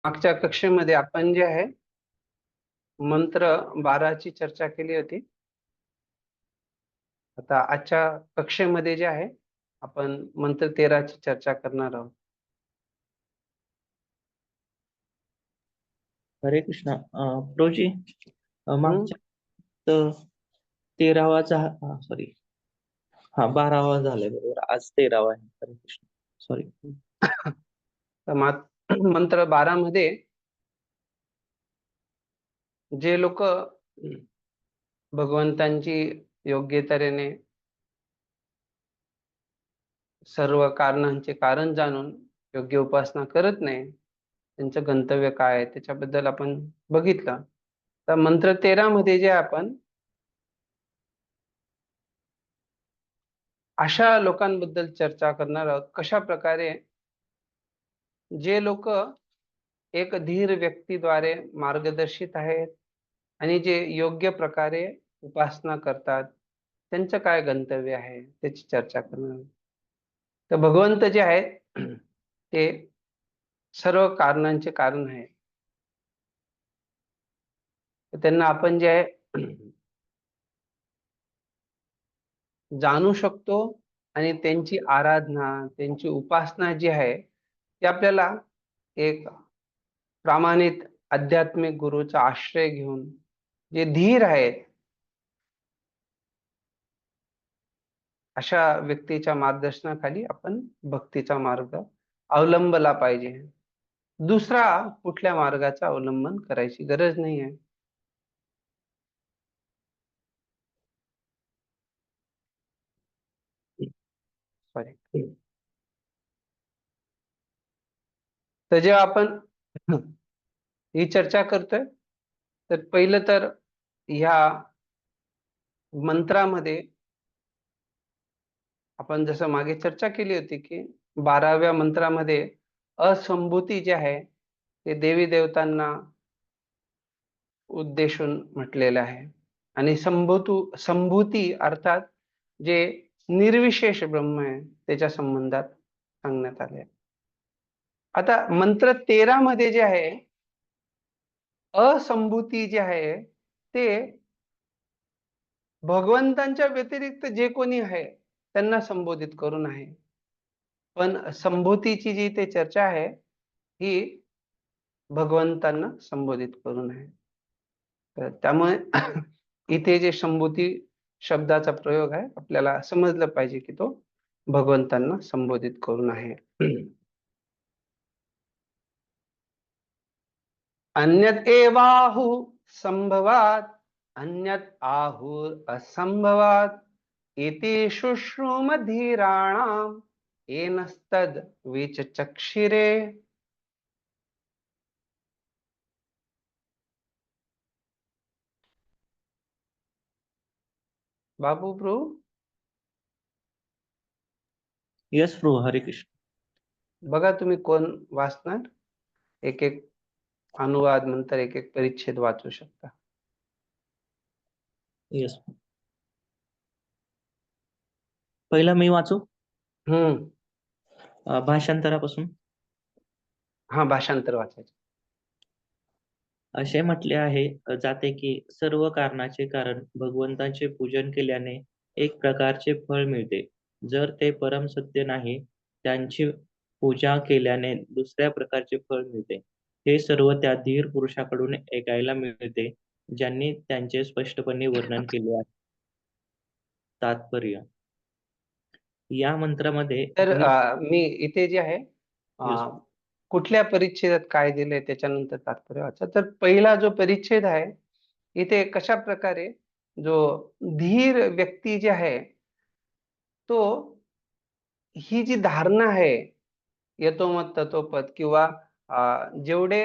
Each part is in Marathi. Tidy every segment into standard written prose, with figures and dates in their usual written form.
मागच्या कक्षेमध्ये आपण जे आहे मंत्र 12ची चर्चा केली होती. आता आजच्या कक्षेमध्ये जे आहे आपण मंत्र 13ची चर्चा करणार आहोत. हरे कृष्णा. प्रभूजी, हम्म. मागच्या 13वा सॉरी, 12वा झालाय बरोबर. आज 13वा आहे. हरे कृष्ण, सॉरी. तर मंत्र 12 मध्ये जे लोक भगवंतांची योग्य तऱ्हेने सर्व कारणांचे कारण जाणून योग्य उपासना करत नाही, त्यांचं गंतव्य काय आहे त्याच्याबद्दल आपण बघितलं. तर मंत्र 13 मध्ये जे आपण अशा लोकांबद्दल चर्चा करणार आहोत, कशा प्रकारे जे लोक एक धीर व्यक्तीद्वारे मार्गदर्शित आहेत आणि जे योग्य प्रकारे उपासना करतात, त्यांचं काय गंतव्य आहे त्याची चर्चा करणार आहोत. तर भगवंत जे आहेत ते सर्व कारणांचे कारण आहे. त्यांना आपण जे आहे जाणू शकतो आणि त्यांची आराधना, त्यांची उपासना जी आहे ती आपल्याला एक प्रामाणिक आध्यात्मिक गुरुचा आश्रय घेऊन जे धीर आहेत अशा व्यक्तीच्या मार्गदर्शनाखाली आपण भक्तीचा मार्ग अवलंबला पाहिजे. दुसरा कुठल्या मार्गाचा अवलंबन करायची गरज नाही आहे. सॉरी. तर जेव्हा आपण ही चर्चा करतोय तर पहिलं तर ह्या मंत्रामध्ये आपण जसं मागे चर्चा केली होती की 12व्या मंत्रामध्ये असंभूती जे आहे ते देवी देवतांना उद्देशून म्हटलेलं आहे आणि संभूती अर्थात जे निर्विशेष ब्रह्म आहे त्याच्या संबंधात सांगण्यात आले. आता मंत्र 13 मध्ये जे आहे असंभूती जे आहे ते भगवंतांच्या व्यतिरिक्त जे कोणी आहे त्यांना संबोधित करून आहे, पण संभूतीची जी ते चर्चा आहे ही भगवंतांना संबोधित करून आहे. तर त्यामुळे इथे जे संभूती शब्दाचा प्रयोग आहे आपल्याला समजलं पाहिजे की तो भगवंतांना संबोधित करून आहे. अन्यत एवाहु संभवात अन्यत आहुर असंभवात इति शुश्रुमधीराणाम येनस्तद विचचक्षिरे. बाबू प्रभू. यस प्रभू. हरे कृष्ण. बघा तुम्ही कोण वाचणार, एक एक अनुवाद नंतर एक एक परिच्छेद वाचू शकता. यस. पहिला मी वाचू भाषांतरापासून. हा, भाषांतर वाचायचं. असे म्हटले आहे जाते की सर्व कारणाचे कारण भगवंताचे पूजन केल्याने एक प्रकारचे फळ मिळते. जर ते परम सत्य नाही, त्यांची पूजा केल्याने दुसऱ्या प्रकारचे फळ मिळते. हे सर्व त्या धीर पुरुषाकडून ऐकायला मिळते ज्यांनी त्यांचे स्पष्टपणे वर्णन केले आहे. तात्पर्य या मंत्रामध्ये तर मी इथे जे आहे कुठल्या परिच्छेदात काय दिलंय त्याच्यानंतर तात्पर्य वाचा. तर पहिला जो परिच्छेद आहे इथे कशा प्रकारे जो धीर व्यक्ती जे आहे तो ही जी धारणा आहे यतोमत ततोपत किंवा जेवढे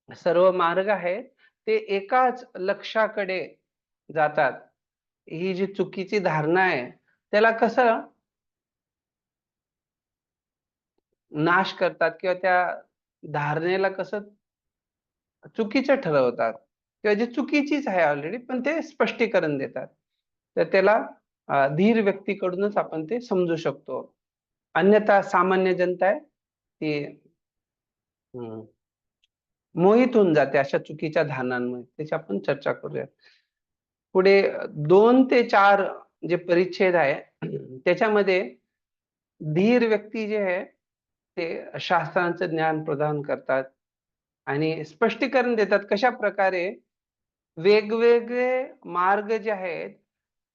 सर्व मार्ग आहेत ते एकाच लक्ष्याकडे जातात, ही जी चुकीची धारणा आहे त्याला कसं नाश करतात किंवा त्या धारणेला कसं चुकीचं ठरवतात किंवा जी चुकीचीच आहे ऑलरेडी पण ते स्पष्टीकरण देतात. तर त्याला धीर व्यक्तीकडूनच आपण ते समजू शकतो. अन्यथा सामान्य जनता आहे ती मोहित होऊन जाते अशा चुकीच्या धारणांमुळे. त्याची आपण चर्चा करूया. पुढे 2 ते 4 जे परिच्छेद आहे त्याच्यामध्ये धीर व्यक्ती जे आहे ते शास्त्रांचं ज्ञान प्रदान करतात आणि स्पष्टीकरण देतात कशा प्रकारे वेगवेगळे मार्ग जे आहेत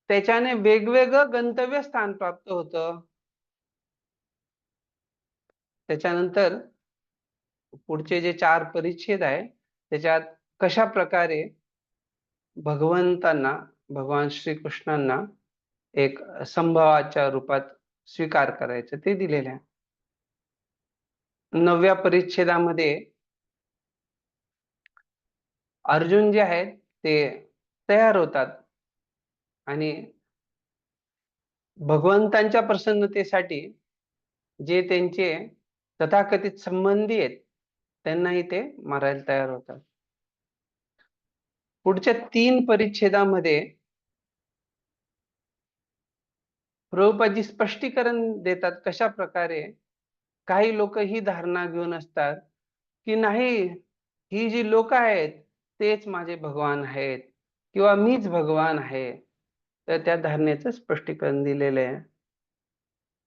त्याच्याने वेगवेगळं गंतव्य स्थान प्राप्त होतं. त्याच्यानंतर पुढचे जे 4 परिच्छेद आहे त्याच्यात कशा प्रकारे भगवंतांना, भगवान श्रीकृष्णांना एक संभवाच्या रूपात स्वीकार करायचं ते दिलेलं आहे. 9व्या परिच्छेदामध्ये अर्जुन जे आहेत ते तयार होतात आणि भगवंतांच्या प्रसन्नतेसाठी जे त्यांचे तथाकथित संबंधी आहेत त्यांनाही ते मारायला तयार होतात. पुढच्या 3 परिच्छेदामध्ये प्रभुपादजी स्पष्टीकरण देतात कशा प्रकारे काही लोक ही धारणा घेऊन असतात की नाही, ही जी लोक आहेत तेच माझे भगवान आहेत किंवा मीच भगवान आहे. तर त्या धारणेचं स्पष्टीकरण दिलेलं आहे.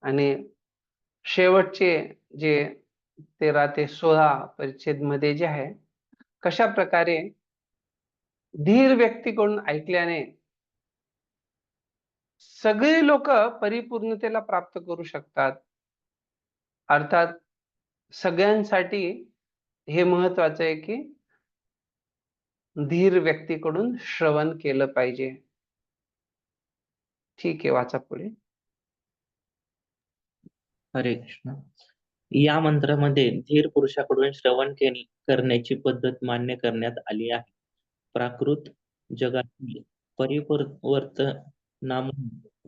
आणि शेवटचे जे 13 ते 16 परिच्छेद मध्ये जे आहे कशा प्रकारे धीर व्यक्तीकडून ऐकल्याने सगळी लोक परिपूर्णतेला प्राप्त करू शकतात. अर्थात सगळ्यांसाठी हे महत्वाचं आहे की धीर व्यक्तीकडून श्रवण केलं पाहिजे. ठीक आहे, वाचा पुढे. हरे कृष्ण. या मंत्रामध्ये धीर पुरुषाकडून श्रवण करण्याची पद्धत मान्य करण्यात आली आहे. प्राकृत जगातील परिवर्तनामुळे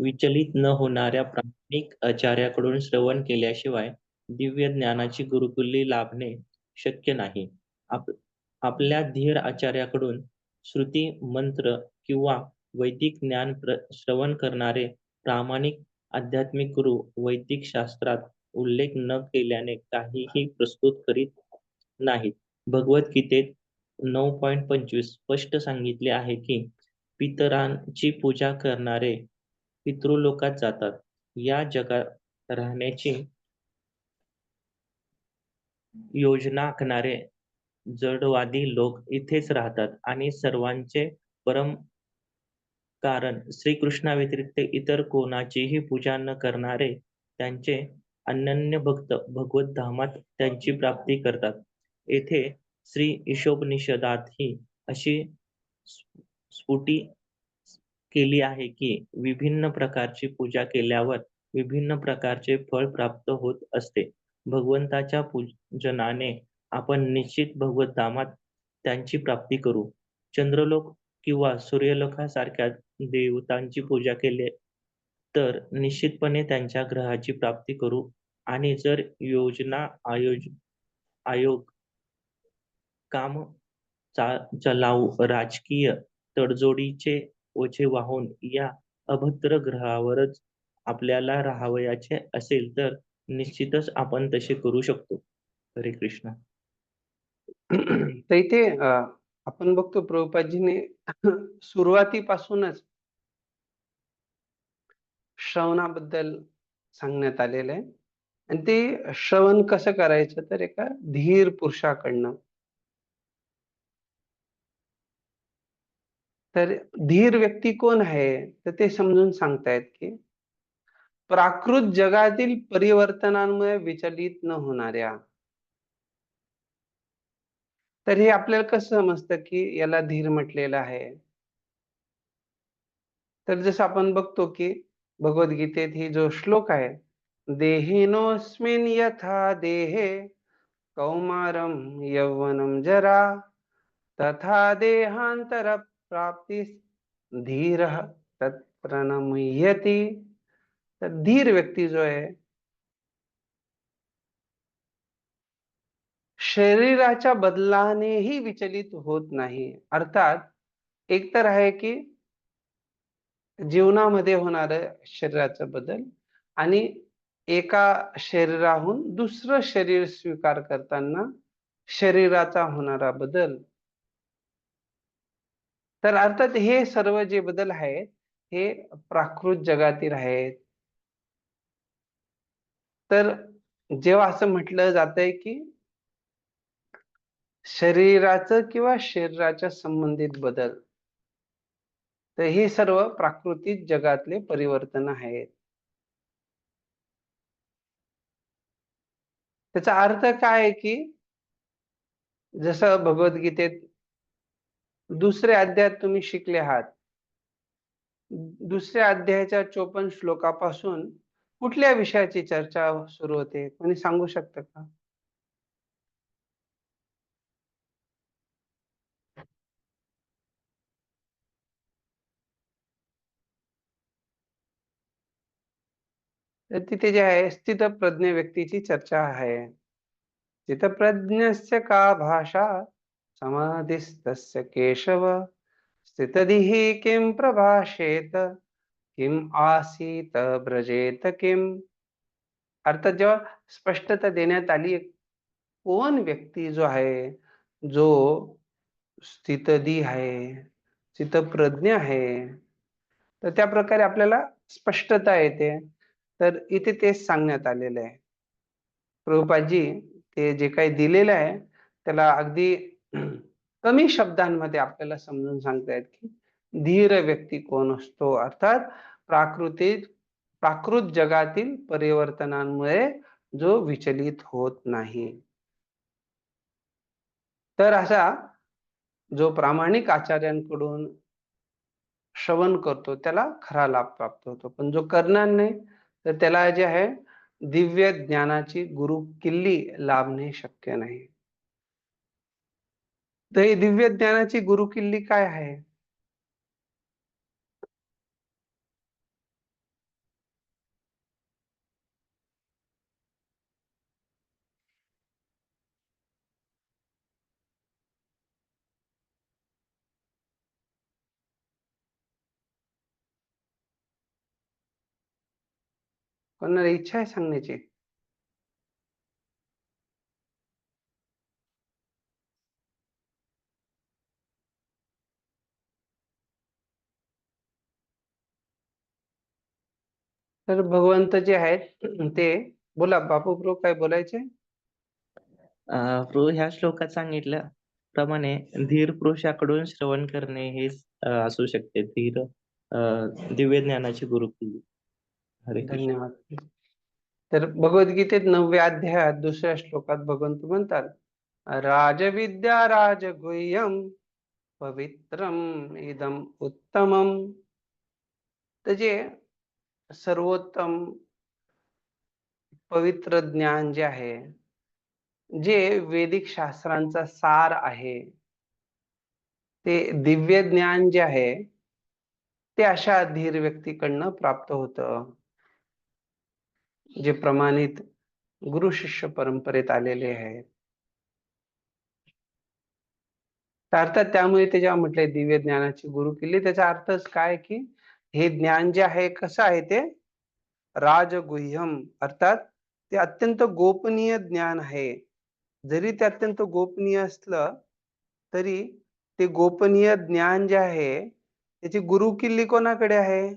विचलित न होणाऱ्या प्रामाणिक आचार्याकडून श्रवण केल्याशिवाय दिव्य ज्ञानाची गुरुकुली लाभणे शक्य नाही. आपल्या धीर आचार्याकडून श्रुती मंत्र किंवा वैदिक ज्ञान श्रवण करणारे प्रामाणिक आध्यात्मिक गुरु वैदिक शास्त्रात उल्लेख न केल्याने काहीही प्रस्तुत करीत नाहीत. भगवद्गीतेत 9.25 स्पष्ट सांगितले आहे की पितरांची पूजा करणारे पितृलोकात जातात. या जगात राहण्याची योजना आखणारे जडवादी लोक इथेच राहतात आणि सर्वांचे परम कारण श्रीकृष्णाव्यतिरिक्त इतर कोणाचीही पूजा न करणारे त्यांचे अनन्य भक्त भगवत धामात त्यांची प्राप्ती करतात. येथे श्री ईशोपनिषदातही अशी स्फुटी केली आहे की विभिन्न प्रकारची पूजा केल्यावर विभिन्न प्रकारचे फळ प्राप्त होत असते. भगवंताच्या पूजनाने आपण निश्चित भगवत धामात त्यांची प्राप्ती करू. चंद्रलोक किंवा सूर्यलोकासारख्या देवतांची पूजा केली तर निश्चितपणे त्यांच्या ग्रहाची प्राप्ती करू. आणि जर योजना आयोग काम चलाऊ राजकीय तडजोडीचे ओझे वाहून या अभद्र ग्रहावरच आपल्याला राहावयाचे असेल तर निश्चितच आपण तसे करू शकतो. हरे कृष्ण. तर इथे आपण बघतो प्रभुपादजीने सुरुवातीपासूनच श्रवणाबद्दल सांगण्यात आलेलं आहे आणि ते श्रवण कसं करायचं तर एका धीर पुरुषाकडनं. तर धीर व्यक्ती कोण आहे तर ते समजून सांगतायत की प्राकृत जगातील परिवर्तनांमुळे विचलित न होणाऱ्या. तर हे आपल्याला कसं समजतं की याला धीर म्हटलेलं आहे. तर जसं आपण बघतो की भगवद्गीतेत ही जो श्लोक आहे, देहिनोऽस्मिन् यथा देहे कौमारं यौवनं जरा तथा देहांतर प्राप्ती धीरः तत्र न मुह्यति. तर धीर व्यक्ती जो आहे शरीराच्या बदलानेही विचलित होत नाही. अर्थात एक तर आहे की जीवनामध्ये होणारं शरीराचा बदल आणि एका शरीराहून दुसरं शरीर स्वीकार करताना शरीराचा होणारा बदल. तर अर्थात हे सर्व जे बदल आहेत हे प्राकृत जगातील आहेत. तर जेव्हा असं म्हटलं जातंय की शरीराचं किंवा शरीराच्या संबंधित बदल, तर हे सर्व प्राकृतिक जगातले परिवर्तन आहेत. त्याचा अर्थ काय आहे की जसं भगवद्गीतेत दुसऱ्या अध्यायात तुम्ही शिकले आहात. दुसऱ्या अध्यायाच्या 54 श्लोकापासून कुठल्या विषयाची चर्चा सुरू होते? कोणी सांगू शकतं का? तर तिथे जे आहे स्थितप्रज्ञ व्यक्तीची चर्चा आहे. स्थितप्रज्ञस्य का भाषा समाधिस्तस्य केशव स्थितधीः किं प्रभाषेत किम आसीत ब्रजेत किम. अर्थात जेव्हा स्पष्टता देण्यात आली कोण व्यक्ती जो आहे जो स्थितधी आहे, स्थितप्रज्ञ आहे, तर त्या प्रकारे आपल्याला स्पष्टता येते. तर इथे तेच सांगण्यात आलेलं आहे. प्रभुपादजी ते जे काही दिलेलं आहे त्याला अगदी कमी शब्दांमध्ये आपल्याला समजून सांगतायत की धीर व्यक्ती कोण असतो. अर्थात प्राकृत जगातील परिवर्तनांमुळे जो विचलित होत नाही. तर असा जो प्रामाणिक आचार्यांकडून श्रवण करतो त्याला खरा लाभ प्राप्त होतो. पण जो करणार नाही तर त्याला जे आहे दिव्य ज्ञानाची गुरु किल्ली लाभणे शक्य नाही. तर ही दिव्य ज्ञानाची गुरु किल्ली काय आहे? कोणाला इच्छा आहे सांगण्याची? तर भगवंत जे आहेत ते बोला बापू प्रो काय बोलायचे? ह्या श्लोकात सांगितल्या प्रमाणे धीर पुरुषाकडून श्रवण करणे हेच असू शकते धीर दिव्य ज्ञानाची गुरुकिल्ली. हरे कृष्ण. धन्यवाद. तर भगवद्गीतेत 9व्या अध्यायात दुसऱ्या श्लोकात भगवंत म्हणतात राजविद्या राजगुह्यम पवित्रम इदम उत्तमम. तर जे सर्वोत्तम पवित्र ज्ञान जे आहे, जे वैदिक शास्त्रांचा सार आहे, ते दिव्य ज्ञान जे आहे ते अशा धीर व्यक्तीकडनं प्राप्त होतं जे प्रमाणित गुरु शिष्य परंपरेत आलेले आहेत. तर अर्थात त्यामुळे ते जेव्हा म्हटलंय दिव्य ज्ञानाची गुरु किल्ली त्याचा अर्थच काय की हे ज्ञान जे आहे कसं आहे ते राजगुह्यम. अर्थात ते अत्यंत गोपनीय ज्ञान आहे. जरी ते अत्यंत गोपनीय असलं तरी ते गोपनीय ज्ञान जे आहे त्याची गुरु किल्ली कोणाकडे आहे?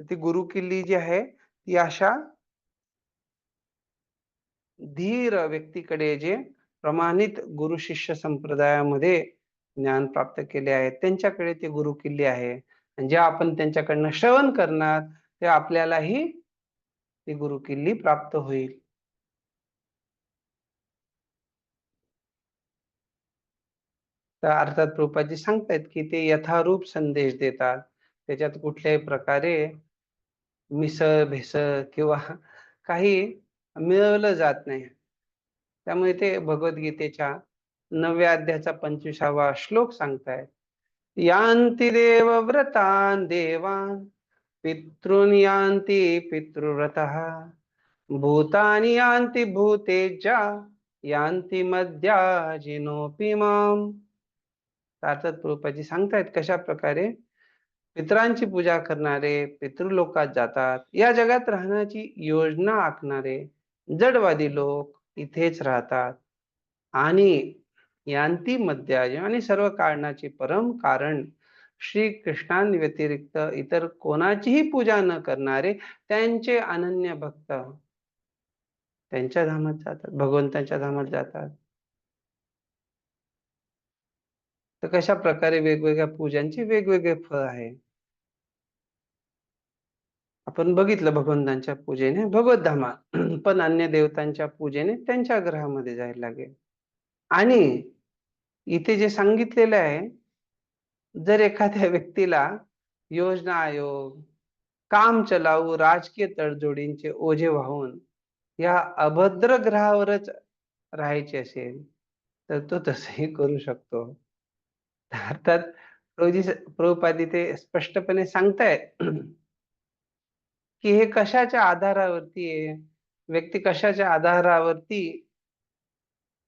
ती गुरु किल्ली जी आहे ती अशा धीर व्यक्तीकडे जे प्रमाणित गुरु शिष्य संप्रदायामध्ये ज्ञान प्राप्त केले आहे त्यांच्याकडे ते गुरु किल्ली आहे. आणि जेव्हा आपण त्यांच्याकडनं श्रवण करणार तेव्हा आपल्यालाही ती गुरु किल्ली प्राप्त होईल. तर अर्थात प्रभुपादजी सांगतायत की ते यथारूप संदेश देतात. त्याच्यात कुठल्याही प्रकारे मिसळ भेसळ किंवा काही मिळवलं जात नाही. त्यामुळे ते भगवद्गीतेच्या 9व्या अध्यायाचा 25वा श्लोक सांगतायत यान्ति देवव्रतान् देवान् पितॄन् यान्ति पितृव्रतः भूतानि यान्ति भूतेज्या यान्ति मद्याजिनोऽपि माम्. अर्थात प्रभुपादजी सांगतायत कशा प्रकारे पितरांची पूजा करणारे पितृलोकात जातात. या जगात राहण्याची योजना आखणारे जडवादी लोक इथेच राहतात. आणि यांती मध्याय आणि सर्व कारणाचे परम कारण श्री कृष्णांव्यतिरिक्त इतर कोणाचीही पूजा न करणारे त्यांचे अनन्य भक्त त्यांच्या धामात जातात, भगवंताच्या धामात जातात. तर कशा प्रकारे वेगवेगळ्या पूजांचे वेगवेगळे फळ आहे. आपण बघितलं भगवंतांच्या पूजेने भगवत धामात, पण अन्य देवतांच्या पूजेने त्यांच्या ग्रहामध्ये जायला लागेल. आणि इथे जे सांगितलेलं आहे, जर एखाद्या व्यक्तीला योजना आयोग, काम चलाऊ राजकीय तडजोडींचे ओझे वाहून या अभद्र ग्रहावरच राहायचे असेल, तर तो तसंही करू शकतो. अर्थात प्रभुपाद इथे स्पष्टपणे सांगतायत की हे कशाच्या आधारावरती आहे, व्यक्ती कशाच्या आधारावरती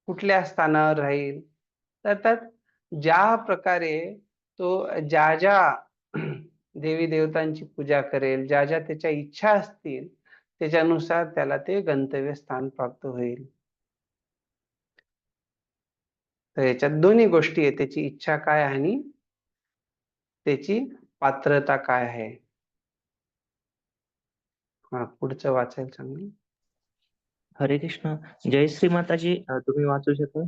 कुठल्या स्थानावर राहील. तर त्यात ज्या प्रकारे तो ज्या ज्या देवी देवतांची पूजा करेल, ज्या ज्या त्याच्या इच्छा असतील, त्याच्यानुसार त्याला ते गंतव्य स्थान प्राप्त होईल. तर याच्यात दोन्ही गोष्टी आहेत, त्याची इच्छा काय आणि त्याची पात्रता काय आहे. हा पुढचं वाचायला सांगा. हरे कृष्ण. जय श्री माताजी. तुम्ही वाचू शकता?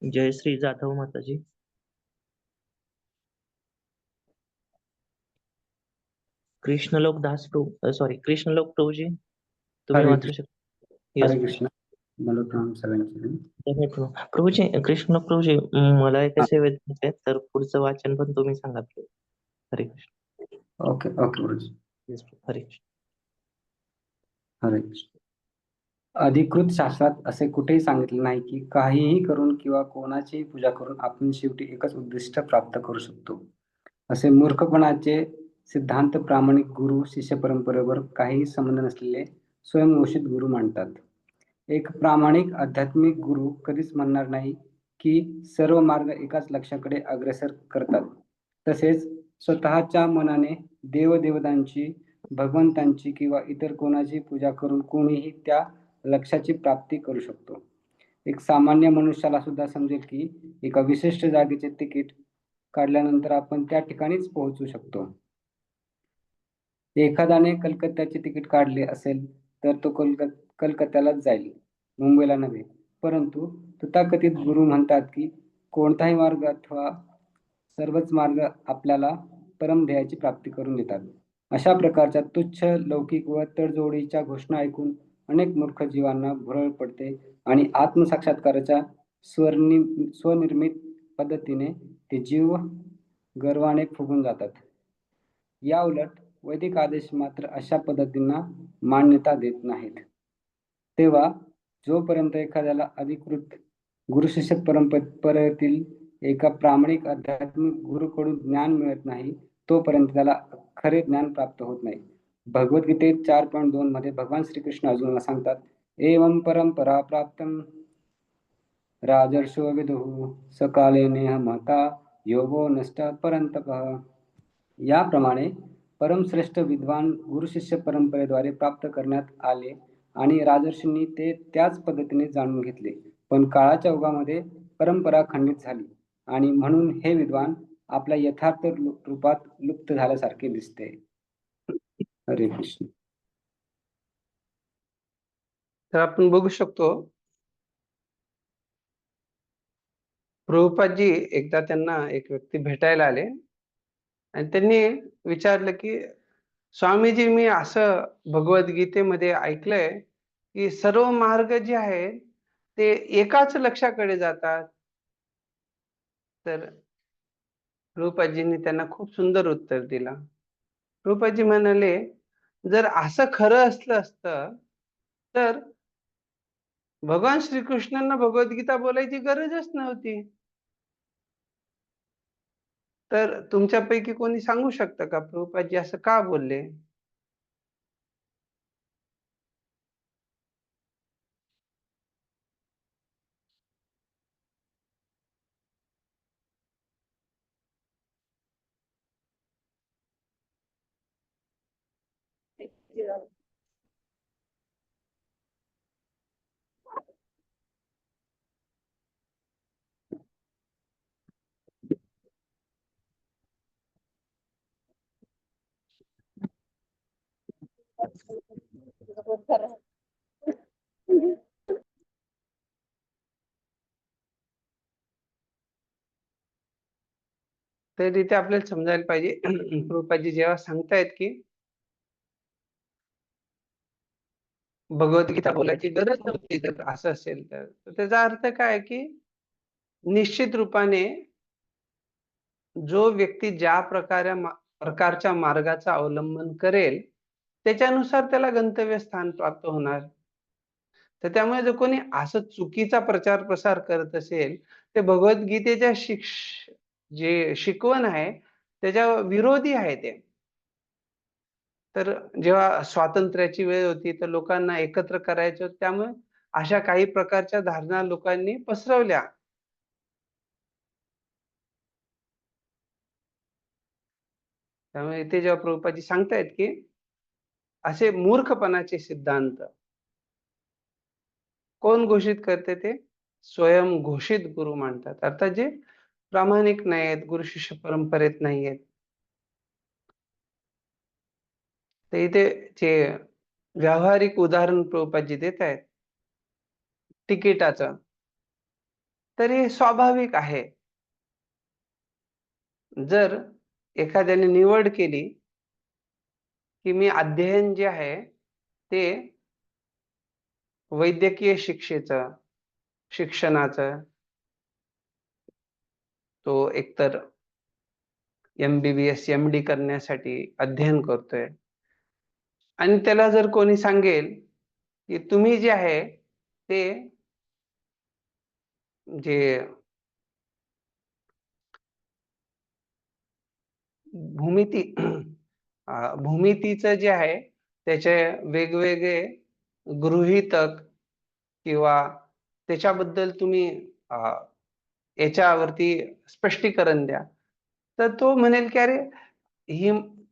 जय श्री जाधव माताजी. कृष्णलोक दास प्रभू, सॉरी कृष्णलोक प्रभूजी, तुम्ही हरे वाचू शकता. येस हरे कृष्ण. मलोप्रणाम सर्वांचे. प्रभूजी, कृष्णलोक प्रभूजी, मला एक सेवेत आहे, तर पुढचं वाचन पण तुम्ही सांगा. हरे कृष्ण. ओके ओके गुरुजी. येस हरे कृष्ण. हरे कृष्ण. अधिकृत शास्त्रात असे कुठेही सांगितले नाही की काहीही करून किंवा कोणाचीही पूजा करून आपण शेवटी एकच उद्दिष्ट प्राप्त करू शकतो. असे मूर्खपणाचे सिद्धांत प्रामाणिक गुरु शिष्य परंपरेवर काहीही संबंध नसलेले स्वयंघोषित गुरु मांडतात. एक प्रामाणिक आध्यात्मिक गुरु कधीच म्हणणार नाही की सर्व मार्ग एकाच लक्ष्याकडे अग्रेसर करतात. तसेच स्वतःच्या मनाने देवदेवतांची, भगवंतांची किंवा इतर कोणाची पूजा करून कोणीही त्या लक्ष्याची प्राप्ती करू शकतो. एक सामान्य मनुष्याला सुद्धा समजेल की एका विशिष्ट जागेचे तिकीट काढल्यानंतर आपण त्या ठिकाणीच पोहोचू शकतो. एखाद्याने कलकत्त्याचे तिकीट काढले असेल तर तो कलकत्त्यालाच जाईल, मुंबईला नव्हे. परंतु तथाकथित गुरु म्हणतात की कोणताही मार्ग अथवा सर्वच मार्ग आपल्याला परमध्येयाची प्राप्ती करून देतात. अशा प्रकारच्या तुच्छ लौकिक व तडजोडीच्या घोषणा ऐकून अनेक मूर्ख जीवांना भुरळ पडते आणि आत्मसाक्षात्काराच्या स्वनिर्मित पद्धतीने ते जीव गर्वाने फुगून जातात. या उलट वैदिक आदेश मात्र अशा पद्धतींना मान्यता देत नाहीत. तेव्हा जोपर्यंत एखाद्याला अधिकृत गुरुशिष्य परंपरेतील एका प्रामाणिक आध्यात्मिक गुरुकडून ज्ञान मिळत नाही, तोपर्यंत त्याला खरे ज्ञान प्राप्त होत नाही. भगवद्गीतेत 4.2 मध्ये भगवान श्रीकृष्ण अर्जुनाला सांगतात, एवं परंपरा प्राप्तम राजर्षो विदुः सकाले नेह महता योगो नष्ट परंतपः. याप्रमाणे परमश्रेष्ठ विद्वान गुरुशिष्य परंपरेद्वारे प्राप्त करण्यात आले आणि राजर्षींनी ते त्याच पद्धतीने जाणून घेतले. पण काळाच्या ओघामध्ये परंपरा खंडित झाली आणि म्हणून हे विद्वान आपल्या यथार्थ रूपात लुप्त झाल्यासारखे दिसते. हरे कृष्ण. तर आपण बघू शकतो, प्रभुपादजी एकदा त्यांना एक व्यक्ती भेटायला आले आणि त्यांनी विचारलं की स्वामीजी, मी असं भगवद्गीतेमध्ये ऐकलंय की सर्व मार्ग जे आहेत ते एकाच लक्ष्याकडे जातात. तर प्रभुपादजींनी त्यांना खूप सुंदर उत्तर दिला. प्रभुपादजी म्हणाले, जर असं खरं असलं असतं तर भगवान श्रीकृष्णांना भगवद्गीता बोलायची गरजच नव्हती. तर तुमच्यापैकी कोणी सांगू शकतं का प्रभुपादजी असं का बोलले? तर इथे आपल्याला समजायला पाहिजे प्रभुपादजी जेव्हा सांगतायत की भगवद्गीता बोलायची गरज नव्हती, जर असं असेल तर त्याचा अर्थ काय की निश्चित रूपाने जो व्यक्ती ज्या प्रकारच्या मार्गाचा अवलंबन करेल त्याच्यानुसार त्याला गंतव्यस्थान प्राप्त होणार. तर त्यामुळे जर कोणी असं चुकीचा प्रचार प्रसार करत असेल ते भगवद्गीतेच्या जे शिकवण आहे त्याच्या विरोधी आहे ते. तर जेव्हा स्वातंत्र्याची वेळ होती तर लोकांना एकत्र करायचं होतं, त्यामुळे अशा काही प्रकारच्या धारणा लोकांनी पसरवल्या. त्यामुळे इथे जेव्हा प्रभुपादजी सांगतायत की असे मूर्खपणाचे सिद्धांत कोण घोषित करते ते स्वयं घोषित गुरु मानतात, अर्थात जे प्रामाणिक नाहीत, गुरु शिष्य परंपरेत नाहीयेत. तर इथे जे व्यावहारिक उदाहरण प्रभुपादजी देत आहेत तिकिटाचं, तर हे स्वाभाविक आहे. जर एखाद्याने निवड केली की मी अध्ययन जे आहे ते वैद्यकीय शिक्षणाचं तो एकतर MBBS MD करण्यासाठी अध्ययन करतोय आणि त्याला जर कोणी सांगेल की तुम्ही जे आहे ते जे भूमिती भूमितीचं जे आहे त्याचे वेगवेगळे गृहीतक किंवा त्याच्याबद्दल तुम्ही याच्यावरती स्पष्टीकरण द्या, तर तो म्हणेल की अरे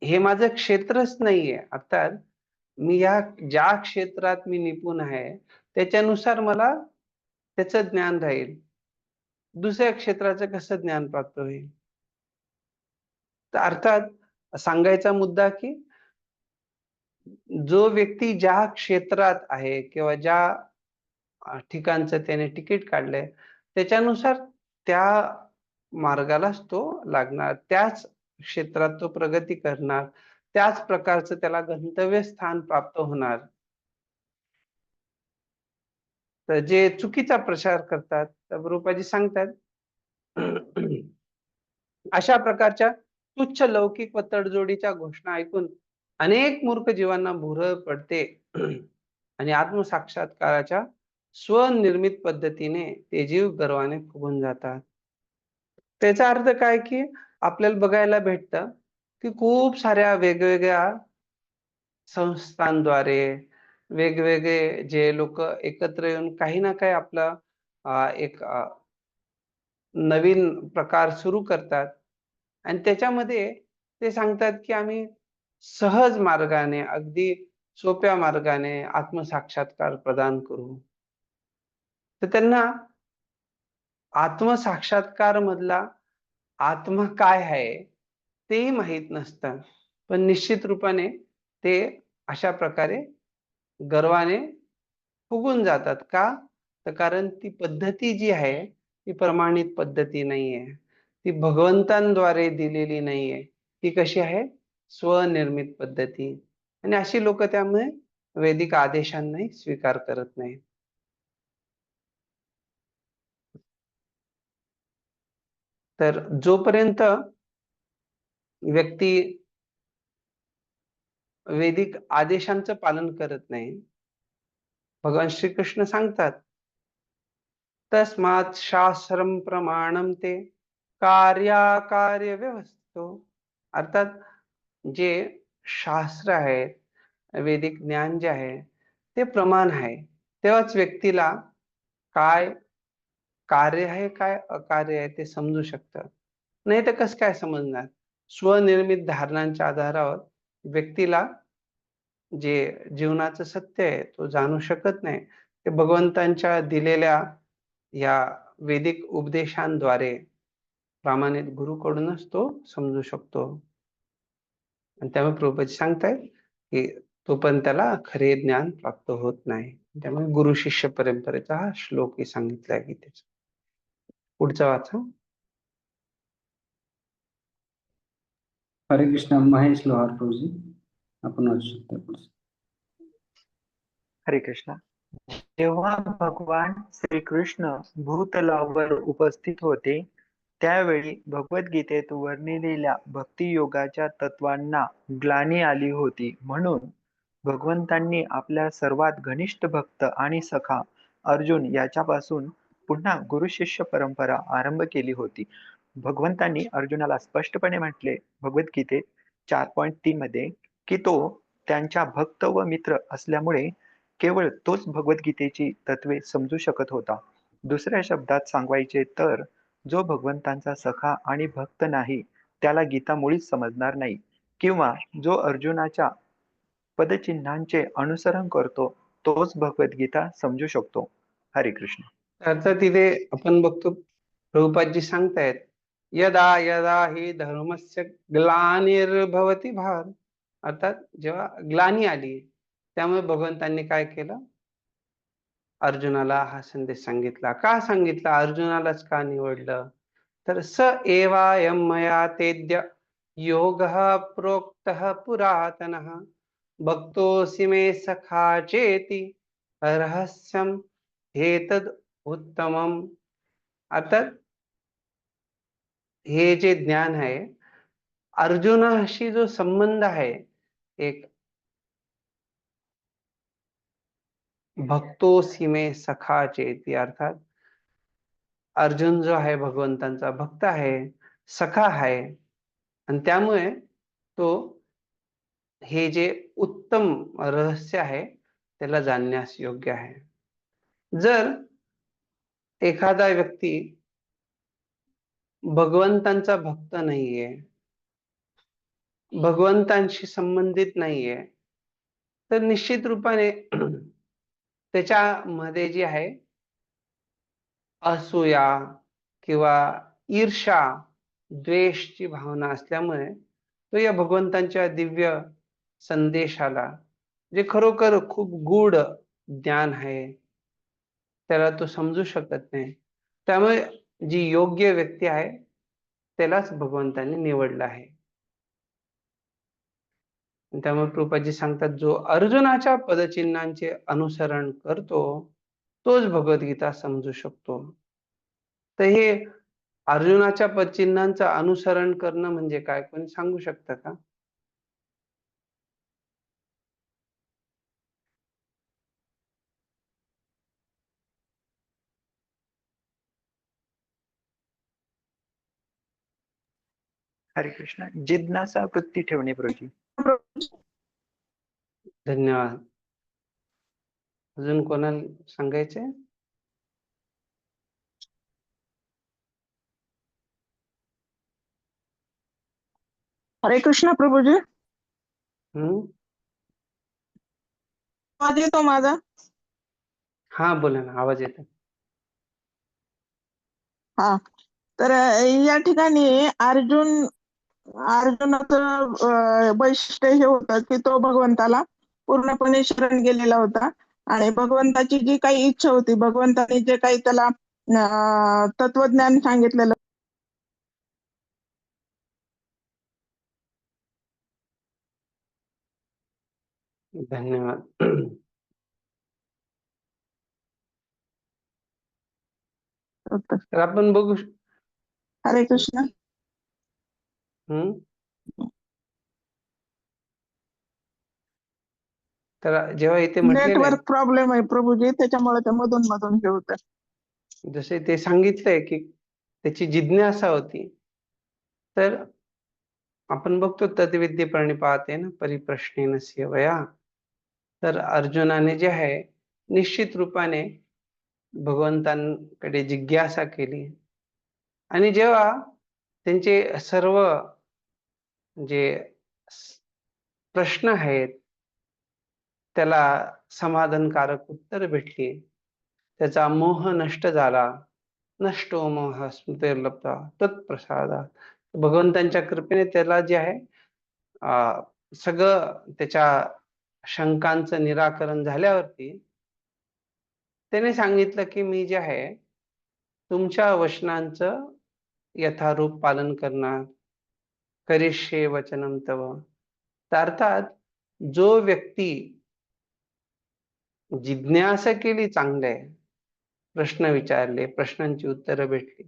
हे माझं क्षेत्रच नाहीये. अर्थात मी या ज्या क्षेत्रात मी निपुण आहे त्याच्यानुसार मला त्याचं ज्ञान राहील, दुसऱ्या क्षेत्राचं कसं ज्ञान प्राप्त होईल. तर अर्थात सांगायचा मुद्दा की जो व्यक्ती ज्या क्षेत्रात आहे किंवा ज्या ठिकाणचं त्याने तिकीट काढलंय त्याच्यानुसार त्या मार्गालाच तो लागणार, त्याच क्षेत्रात तो प्रगती करणार, त्याच प्रकारचं त्याला गंतव्यस्थान प्राप्त होणार. तर जे चुकीचा प्रचार करतात तर रूपाजी सांगतात अशा प्रकारच्या तुच्छ लौकिक व तडजोडीच्या घोषणा ऐकून अनेक मूर्ख जीवांना भुरळ पडते आणि आत्मसाक्षात्काराच्या स्वनिर्मित पद्धतीने ते जीव गर्वाने फुगून जातात. त्याचा अर्थ काय की आपल्याला बघायला भेटतं की खूप साऱ्या वेगवेगळ्या संस्थांद्वारे वेगवेगळे जे लोक एकत्र येऊन काही ना काही आपला एक नवीन प्रकार सुरू करतात आणि त्याच्यामध्ये ते सांगतात की आम्ही सहज मार्गाने अगदी सोप्या मार्गाने आत्मसाक्षात्कार प्रदान करू. तर त्यांना आत्मसाक्षात्कार मधला आत्मा काय आहे तेही माहित नसतं, पण निश्चित रूपाने ते अशा प्रकारे गर्वाने फुगून जातात. का? तर कारण ती पद्धती जी आहे ती प्रमाणित पद्धती नाहीये, ती भगवंतांद्वारे दिलेली नाहीये. ती कशी आहे? स्वनिर्मित पद्धती. आणि अशी लोक त्यामुळे वैदिक आदेशांनाही स्वीकार करत नाहीत. तर जोपर्यंत व्यक्ती वैदिक आदेशांचं पालन करत नाही, भगवान श्रीकृष्ण सांगतात तस्मात् शास्त्रम प्रमाणम ते कार्याकार्य व्यवस्थितो. अर्थात जे शास्त्र आहे, वैदिक ज्ञान जे आहे ते प्रमाण आहे, तेव्हाच व्यक्तीला काय कार्य आहे काय अकार्य आहे ते समजू शकतं. नाही तर कसं काय समजणार? स्वनिर्मित धारणांच्या आधारावर व्यक्तीला जे जीवनाचं सत्य आहे तो जाणू शकत नाही. ते भगवंतांच्या दिलेल्या या वैदिक उपदेशांद्वारे प्रामाणिक गुरुकडूनच तो समजू शकतो. आणि त्यामुळे प्रभुपाद सांगतायत की तो पण त्याला खरे ज्ञान प्राप्त होत नाही. त्यामुळे गुरु शिष्य परंपरेचा हा श्लोक सांगितलाय गीतेचा. पुढचा वाचा. हरे कृष्ण. महेश लोहार प्रभूजी, आपण वाचू शकता पुढचं. हरे कृष्ण. जेव्हा भगवान श्रीकृष्ण भूतलावर उपस्थित होते त्यावेळी भगवद्गीतेत वर्णिलेल्या भक्तियोगाच्या तत्वांना ग्लानी आली होती. म्हणून भगवंतांनी आपल्या सर्वात घनिष्ठ भक्त आणि सखा अर्जुन याच्यापासून पुन्हा गुरुशिष्य परंपरा आरंभ केली होती. भगवंतांनी अर्जुनाला स्पष्टपणे म्हटले भगवद्गीतेत 4.3 मध्ये की तो त्यांचा भक्त व मित्र असल्यामुळे केवळ तोच भगवद्गीतेची तत्वे समजू शकत होता. दुसऱ्या शब्दात सांगायचे तर जो भगवंतांचा सखा आणि भक्त नाही त्याला गीता मुळीच समजणार नाही, किंवा जो अर्जुनाच्या पदचिन्हांचे अनुसरण करतो तोच भगवद्गीता समजू शकतो. हरे कृष्ण. अर्थात इथे आपण बघतो प्रभुपादजी सांगतायत यदा यदा हि धर्मस्य ग्लानिर्भवति भारत. अर्थात जेव्हा ग्लानी आली त्यामुळे भगवंतांनी काय केलं, अर्जुनाला हा संदेश सांगितला. का सांगितला, अर्जुनालाच का निवडलं, तर स एवायं मया तेद्य योगः प्रोक्तः पुरातनः भक्तोऽसि मे सखा चेति रहस्यम हेतद उत्तमम. आता हे जे ज्ञान आहे, अर्जुनाशी जो संबंध आहे, एक भक्तोऽसि मे सखा चेति, अर्थात अर्जुन जो आहे भगवंतांचा भक्त आहे, सखा आहे, आणि त्यामुळे तो हे जे उत्तम रहस्य आहे त्याला जाणण्यास योग्य आहे. जर एखादा व्यक्ती भगवंतांचा भक्त नाहीये, भगवंतांशी संबंधित नाहीये, तर निश्चित रूपाने त्याच्यामध्ये जी आहे असूया किंवा ईर्षा द्वेषची भावना असल्यामुळे तो या भगवंतांच्या दिव्य संदेशाला, जे खरोखर खूप गूढ ज्ञान आहे, त्याला तो समजू शकत नाही. त्यामुळे जी योग्य व्यक्ती आहे त्यालाच भगवंतांनी निवडलं आहे. त्यामुळे प्रभुपादजी सांगतात जो अर्जुनाच्या पदचिन्हांचे अनुसरण करतो तोच भगवद्गीता समजू शकतो. तर हे अर्जुनाच्या पदचिन्हांचं अनुसरण करणं म्हणजे काय, कोणी सांगू शकतं का? हरे कृष्ण. जिज्ञासा वृत्ती ठेवणे प्रभूजी. धन्यवाद. अजून कोणाला सांगायचे? हरे कृष्ण प्रभूजी. आवाज येतो माझा? हा बोला ना, आवाज येतो. हा, तर या ठिकाणी अर्जुनाचं वैशिष्ट्य हे होतं की तो भगवंताला पूर्णपणे शरण गेलेला होता आणि भगवंताची जी काही इच्छा होती, भगवंताने जे काही त्याला तत्वज्ञान सांगितलेलं धन्यवाद. होतं. तर आपण बघू हरे कृष्ण. तर जेव्हा इथे म्हटलेलं आहे, नेटवर्क प्रॉब्लेम आहे प्रभूजी, त्याच्यामुळे ते मधून मधून हे होतं. जसे ते सांगितलंय की त्याची जिज्ञासा होती, तर आपण बघतो तद्विद्ये प्रणिपातेन परिप्रश्नेन सेवया. तर अर्जुनाने जे आहे निश्चित रूपाने भगवंतांकडे जिज्ञासा केली, आणि जेव्हा त्यांचे सर्व जे प्रश्न आहेत त्याला समाधानकारक उत्तर भेटली, त्याचा मोह नष्ट झाला. नष्टो मोह स्मृतिर्लब्धा तत्प्रसादात. भगवंतांच्या कृपेने त्याला जे आहे सगळं त्याच्या शंकांचं निराकरण झाल्यावरती त्याने सांगितलं की मी जे आहे तुमच्या वचनांचं यथारूप पालन करणार, करिष्ये वचनम तव. तर अर्थात जो व्यक्ती जिज्ञासा केली चांगले, प्रश्न विचारले, प्रश्नांची उत्तरं भेटली,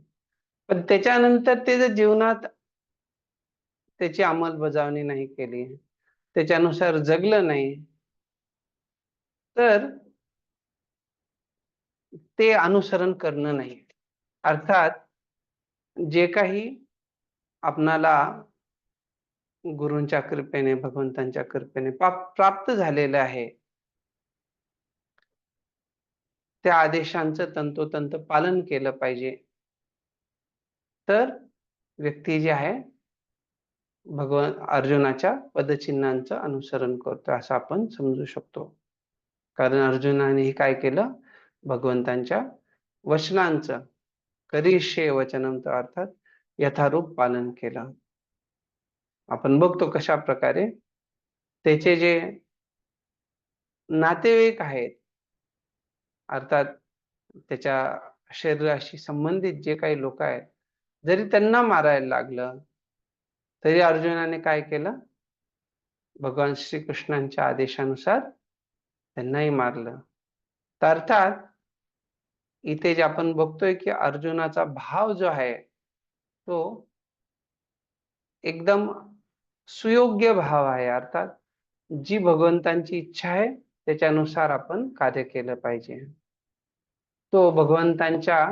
पण त्याच्यानंतर ते जर जीवनात त्याची अंमलबजावणी नाही केली, त्याच्यानुसार जगलं नाही, तर ते अनुसरण करणं नाही. अर्थात जे काही आपणाला गुरूंच्या कृपेने, भगवंतांच्या कृपेने प्राप्त झालेलं आहे, त्या आदेशांचं तंतोतंत पालन केलं पाहिजे. तर व्यक्ती जे आहे भगवान अर्जुनाच्या पदचिन्हांचं अनुसरण करतो असं आपण समजू शकतो. कारण अर्जुनाने काय केलं? भगवंतांच्या वचनांचं करिष्ये वचनम तर अर्थात यथारूप पालन केलं. आपण बघतो कशा प्रकारे त्याचे जे नातेवाईक आहेत, अर्थात त्याच्या शरीराशी संबंधित जे काही लोक आहेत, जरी त्यांना मारायला लागलं तरी अर्जुनाने काय केलं? भगवान श्रीकृष्णांच्या आदेशानुसार त्यांनाही मारलं. तर अर्थात इथे जे आपण बघतोय की अर्जुनाचा भाव जो आहे तो एकदम सुयोग्य भाव आहे. अर्थात जी भगवंतांची इच्छा आहे त्याच्यानुसार आपण कार्य केलं पाहिजे. तो भगवंतांच्या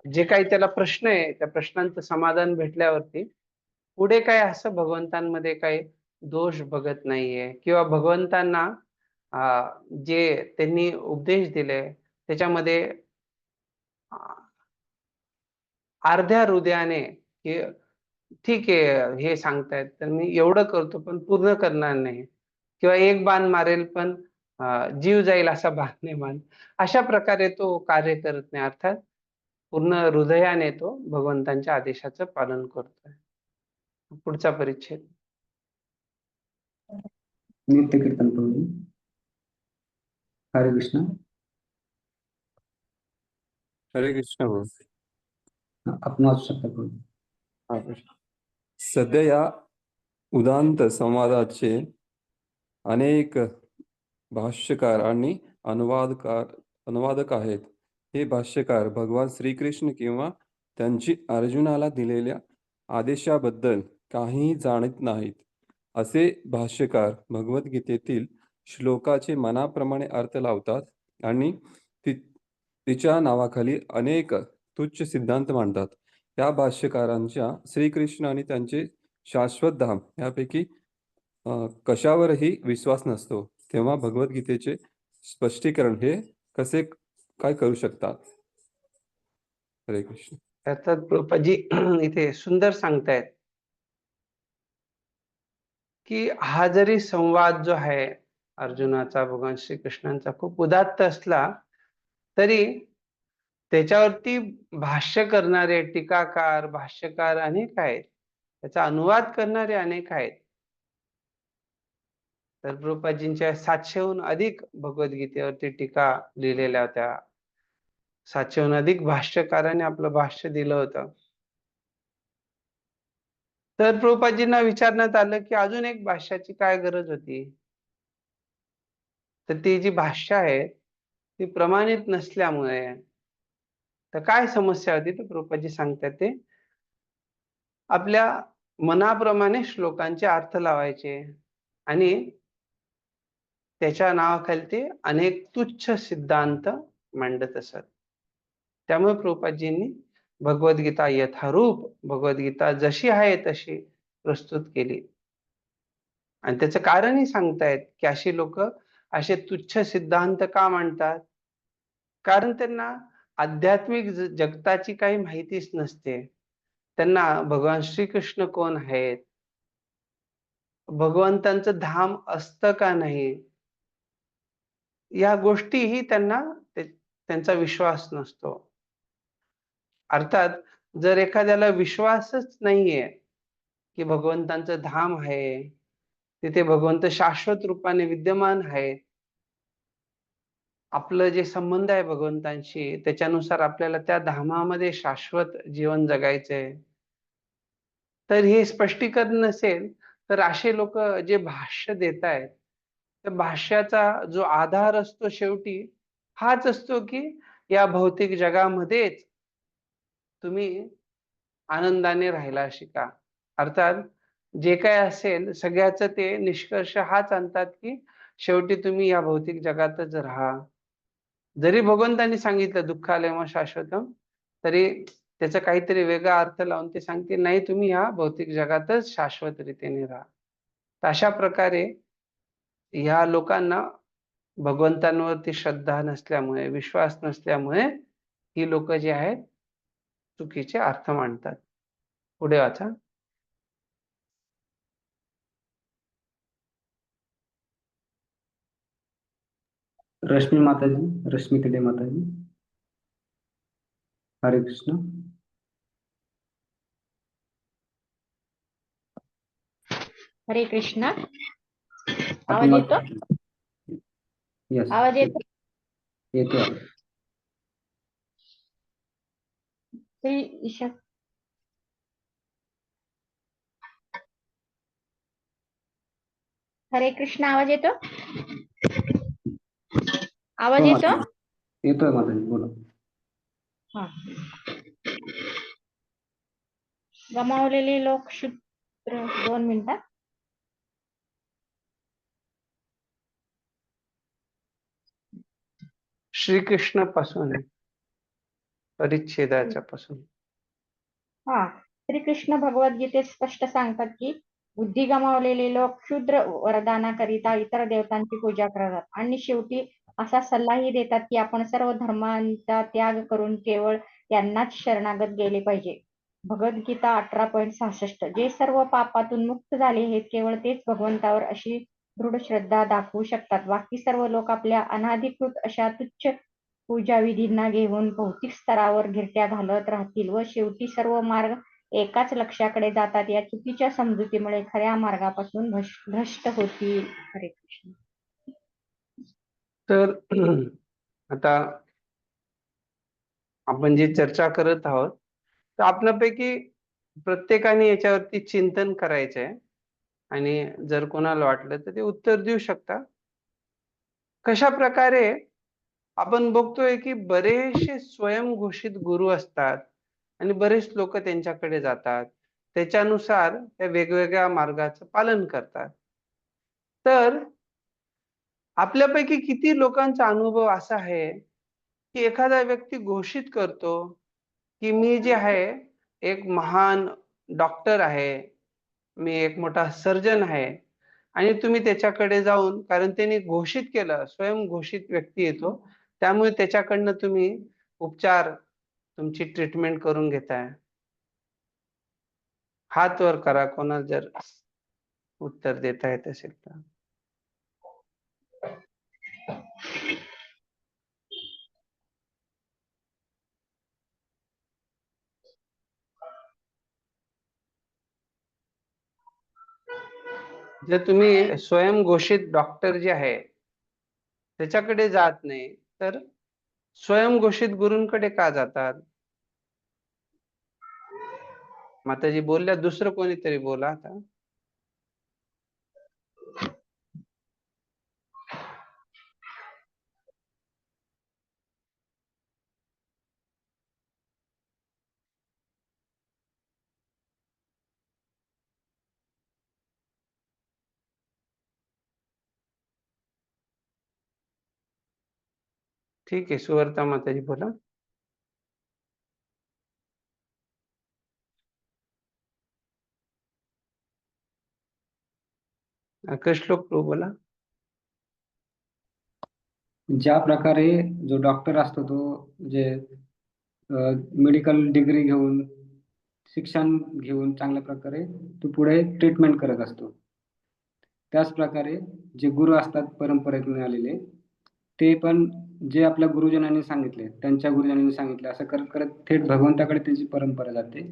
जे काही त्याला प्रश्न आहे त्या प्रश्नांचं समाधान भेटल्यावरती पुढे काय असं भगवंतांमध्ये काही दोष बघत नाहीये, किंवा भगवंतांना जे त्यांनी उपदेश दिले त्याच्यामध्ये अर्ध्या हृदयाने की ठीक आहे हे सांगतायत तर मी एवढं करतो पण पूर्ण करणार नाही, किंवा एक बाण मारेल पण जीव जाईल असा बाण नाही मान, अशा प्रकारे तो कार्य करत नाही. अर्थात पूर्ण हृदयाने तो भगवंतांच्या आदेशाचं पालन करतोय. पुढचा परिच्छेद. नित्य कीर्तन प्रभू. हरे कृष्ण. हरे कृष्ण भाऊ. आपण वाचू शकता प्रभू. हा प्रश्न. सध्या या उदांत संवादाचे अनेक भाष्यकार आणि अनुवादक आहेत. हे भाष्यकार भगवान श्रीकृष्ण किंवा त्यांची अर्जुनाला दिलेल्या आदेशाबद्दल काहीही जाणत नाहीत. असे भाष्यकार भगवद्गीतेतील श्लोकाचे मनाप्रमाणे अर्थ लावतात आणि तिच्या नावाखाली अनेक तुच्छ सिद्धांत मांडतात. या भाष्यकारांच्या श्रीकृष्ण आणि त्यांचे शाश्वत धाम यापैकी कशावरही विश्वास नसतो. तेव्हा भगवद्गीतेचे स्पष्टीकरण हे कसे काय करू शकतात? हरे कृष्ण. अर्थात प्रभुपादजी इथे सुंदर सांगतायत की हा जरी संवाद जो आहे अर्जुनाचा भगवान श्रीकृष्णांचा खूप उदात्त असला तरी त्याच्यावरती भाष्य करणारे टीकाकार भाष्यकार अनेक आहेत, त्याचा अनुवाद करणारे अनेक आहेत. तर प्रभुपादजींच्या 700हून अधिक भगवद्गीतेवरती टीका लिहिलेल्या होत्या. 700हून अधिक भाष्यकारांनी आपलं भाष्य दिलं होतं. तर प्रभुपादजींना विचारण्यात आलं की अजून एक भाष्याची काय गरज होती? तर ती जी भाष्य आहे ती प्रमाणित नसल्यामुळे. तर काय समस्या होती? तर प्रभुपादजी सांगतात ते आपल्या मनाप्रमाणे श्लोकांचे अर्थ लावायचे आणि त्याच्या नावाखाली ते अनेक तुच्छ सिद्धांत मांडत असत. त्यामुळे प्रभुपादजींनी भगवद्गीता यथारूप भगवद्गीता जशी आहे तशी प्रस्तुत केली. आणि त्याचं कारणही सांगतायत की अशी लोक असे तुच्छ सिद्धांत का मांडतात? कारण त्यांना आध्यात्मिक जगताची काही माहितीच नसते. त्यांना भगवान श्रीकृष्ण कोण आहेत, भगवंतांचं धाम असतं का नाही, या गोष्टीही त्यांना त्यांचा विश्वास नसतो. अर्थात जर एखाद्याला विश्वासच नाहीये की भगवंतांचं धाम आहे, तिथे भगवंत शाश्वत रूपाने विद्यमान आहेत. आपलं जे संबंध आहे भगवंतांशी त्याच्यानुसार आपल्याला त्या धामामध्ये शाश्वत जीवन जगायचंय. तर हे स्पष्टीकरण नसेल तर असे लोक जे भाष्य देत आहेत त्या भाष्याचा जो आधार असतो शेवटी हाच असतो की या भौतिक जगामध्येच तुम्ही आनंदाने राहायला शिका. अर्थात जे काय असेल सगळ्याचं ते निष्कर्ष हाच आणतात की शेवटी तुम्ही या भौतिक जगातच राहा. जरी भगवंतांनी सांगितलं दुःखालयम शाश्वतम तरी त्याचा काहीतरी वेगळा अर्थ लावून ते सांगते नाही तुम्ही ह्या भौतिक जगातच शाश्वत रीतीने राहा. तर अशा प्रकारे ह्या लोकांना भगवंतांवरती श्रद्धा नसल्यामुळे विश्वास नसल्यामुळे ही लोक जे आहेत चुकीचे अर्थ मांडतात. पुढे वाचा. रश्मी माताजी, रश्मी तिडे माताजी. हरे कृष्ण. हरे कृष्णा. आपण आवाज येतो? यस आवाज येतो? येतो. श्री ईशा. हरे कृष्ण. आवाज येतो? आवाज हो येतो? माताजी. येतोय माताजी, बोला. हा. गमावलेले लोक शूद्र. 2 मिनिटं. श्रीकृष्ण पासून आहे परिच्छेदाच्या पासून. हा. श्रीकृष्ण भगवद्गीतेत स्पष्ट सांगतात की बुद्धी गमावलेले लोक क्षुद्र वरदानाकरिता इतर देवतांची पूजा करतात आणि शेवटी असा सल्लाही देतात की आपण सर्व धर्मांचा त्याग करून केवळ त्यांनाच शरणागत गेले पाहिजे. भगवद्गीता 18.66. जे सर्व पापातून मुक्त झाले आहेत केवळ तेच भगवंतावर अशी दृढ श्रद्धा दाखवू शकतात. बाकी सर्व लोक आपल्या अनाधिकृत अशा तुच्छ पूजाविधींना घेऊन भौतिक स्तरावर गिरट्या घालत राहतील व शेवटी सर्व मार्ग एकाच लक्ष्याकडे जातात. या चुकीच्या समजुतीमुळे खऱ्या मार्गापासून भ्रष्ट होतील. हरे कृष्ण. तर आता आपण जी चर्चा करत आहोत तर आपल्यापैकी प्रत्येकाने याच्यावरती चिंतन करायचंय आणि जर कोणाला वाटलं तर ते उत्तर देऊ शकता. कशा प्रकारे आपण बघतोय की बरेचसे स्वयंघोषित गुरु असतात आणि बरेच लोक त्यांच्याकडे जातात त्याच्यानुसार त्या वेगवेगळ्या मार्गाचं पालन करतात. तर आपल्यापैकी किती लोकांचा अनुभव असा आहे की एखादा व्यक्ती घोषित करतो की मी जे आहे एक महान डॉक्टर आहे, मी एक मोठा सर्जन आहे आणि तुम्ही त्याच्याकडे जाऊन कारण त्यांनी घोषित केलं स्वयंघोषित व्यक्ती येतो त्यामुळे त्याच्याकडनं तुम्ही उपचार तुमची ट्रीटमेंट करून घेताय. हात वर करा कोणाला जर उत्तर देता येत असेल तर. जर तुम्ही स्वयंघोषित डॉक्टर जे आहे त्याच्याकडे जात नाही तर स्वयंघोषित गुरूंकडे का जातात? माताजी बोलल्या दुसरं कोणीतरी बोला आता. ठीक आहे सुवर्ता माताजी बोला. कृष्णलोक प्रभू बोला. ज्या प्रकारे जो डॉक्टर असतो तो जे मेडिकल डिग्री घेऊन शिक्षण घेऊन चांगल्या प्रकारे तो पुढे ट्रीटमेंट करत असतो. त्याच प्रकारे जे गुरु असतात परंपरेतून आलेले ते पण जे आपल्या गुरुजनांनी सांगितले त्यांच्या गुरुजनांनी सांगितले असं करत करत थेट भगवंताकडे त्यांची परंपरा जाते.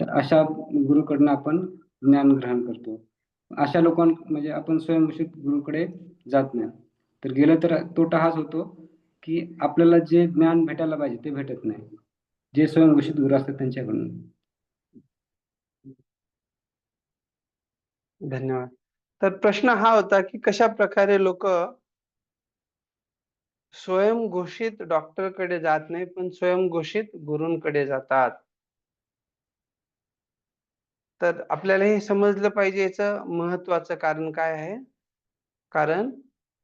तर अशा गुरुकडनं आपण ज्ञान ग्रहण करतो. अशा म्हणजे आपण स्वयंघोषित गुरुकडे जात नाही. तर गेलं तर तोटा हाच होतो की आपल्याला जे ज्ञान भेटायला पाहिजे ते भेटत नाही, जे स्वयंघोषित गुरु असतात त्यांच्याकडून. धन्यवाद. तर प्रश्न हा होता की कशा प्रकारे लोक स्वयंघोषित डॉक्टरकडे जात नाही पण स्वयंघोषित गुरूंकडे जातात. तर आपल्याला हे समजलं पाहिजे याचं महत्वाचं कारण काय आहे. कारण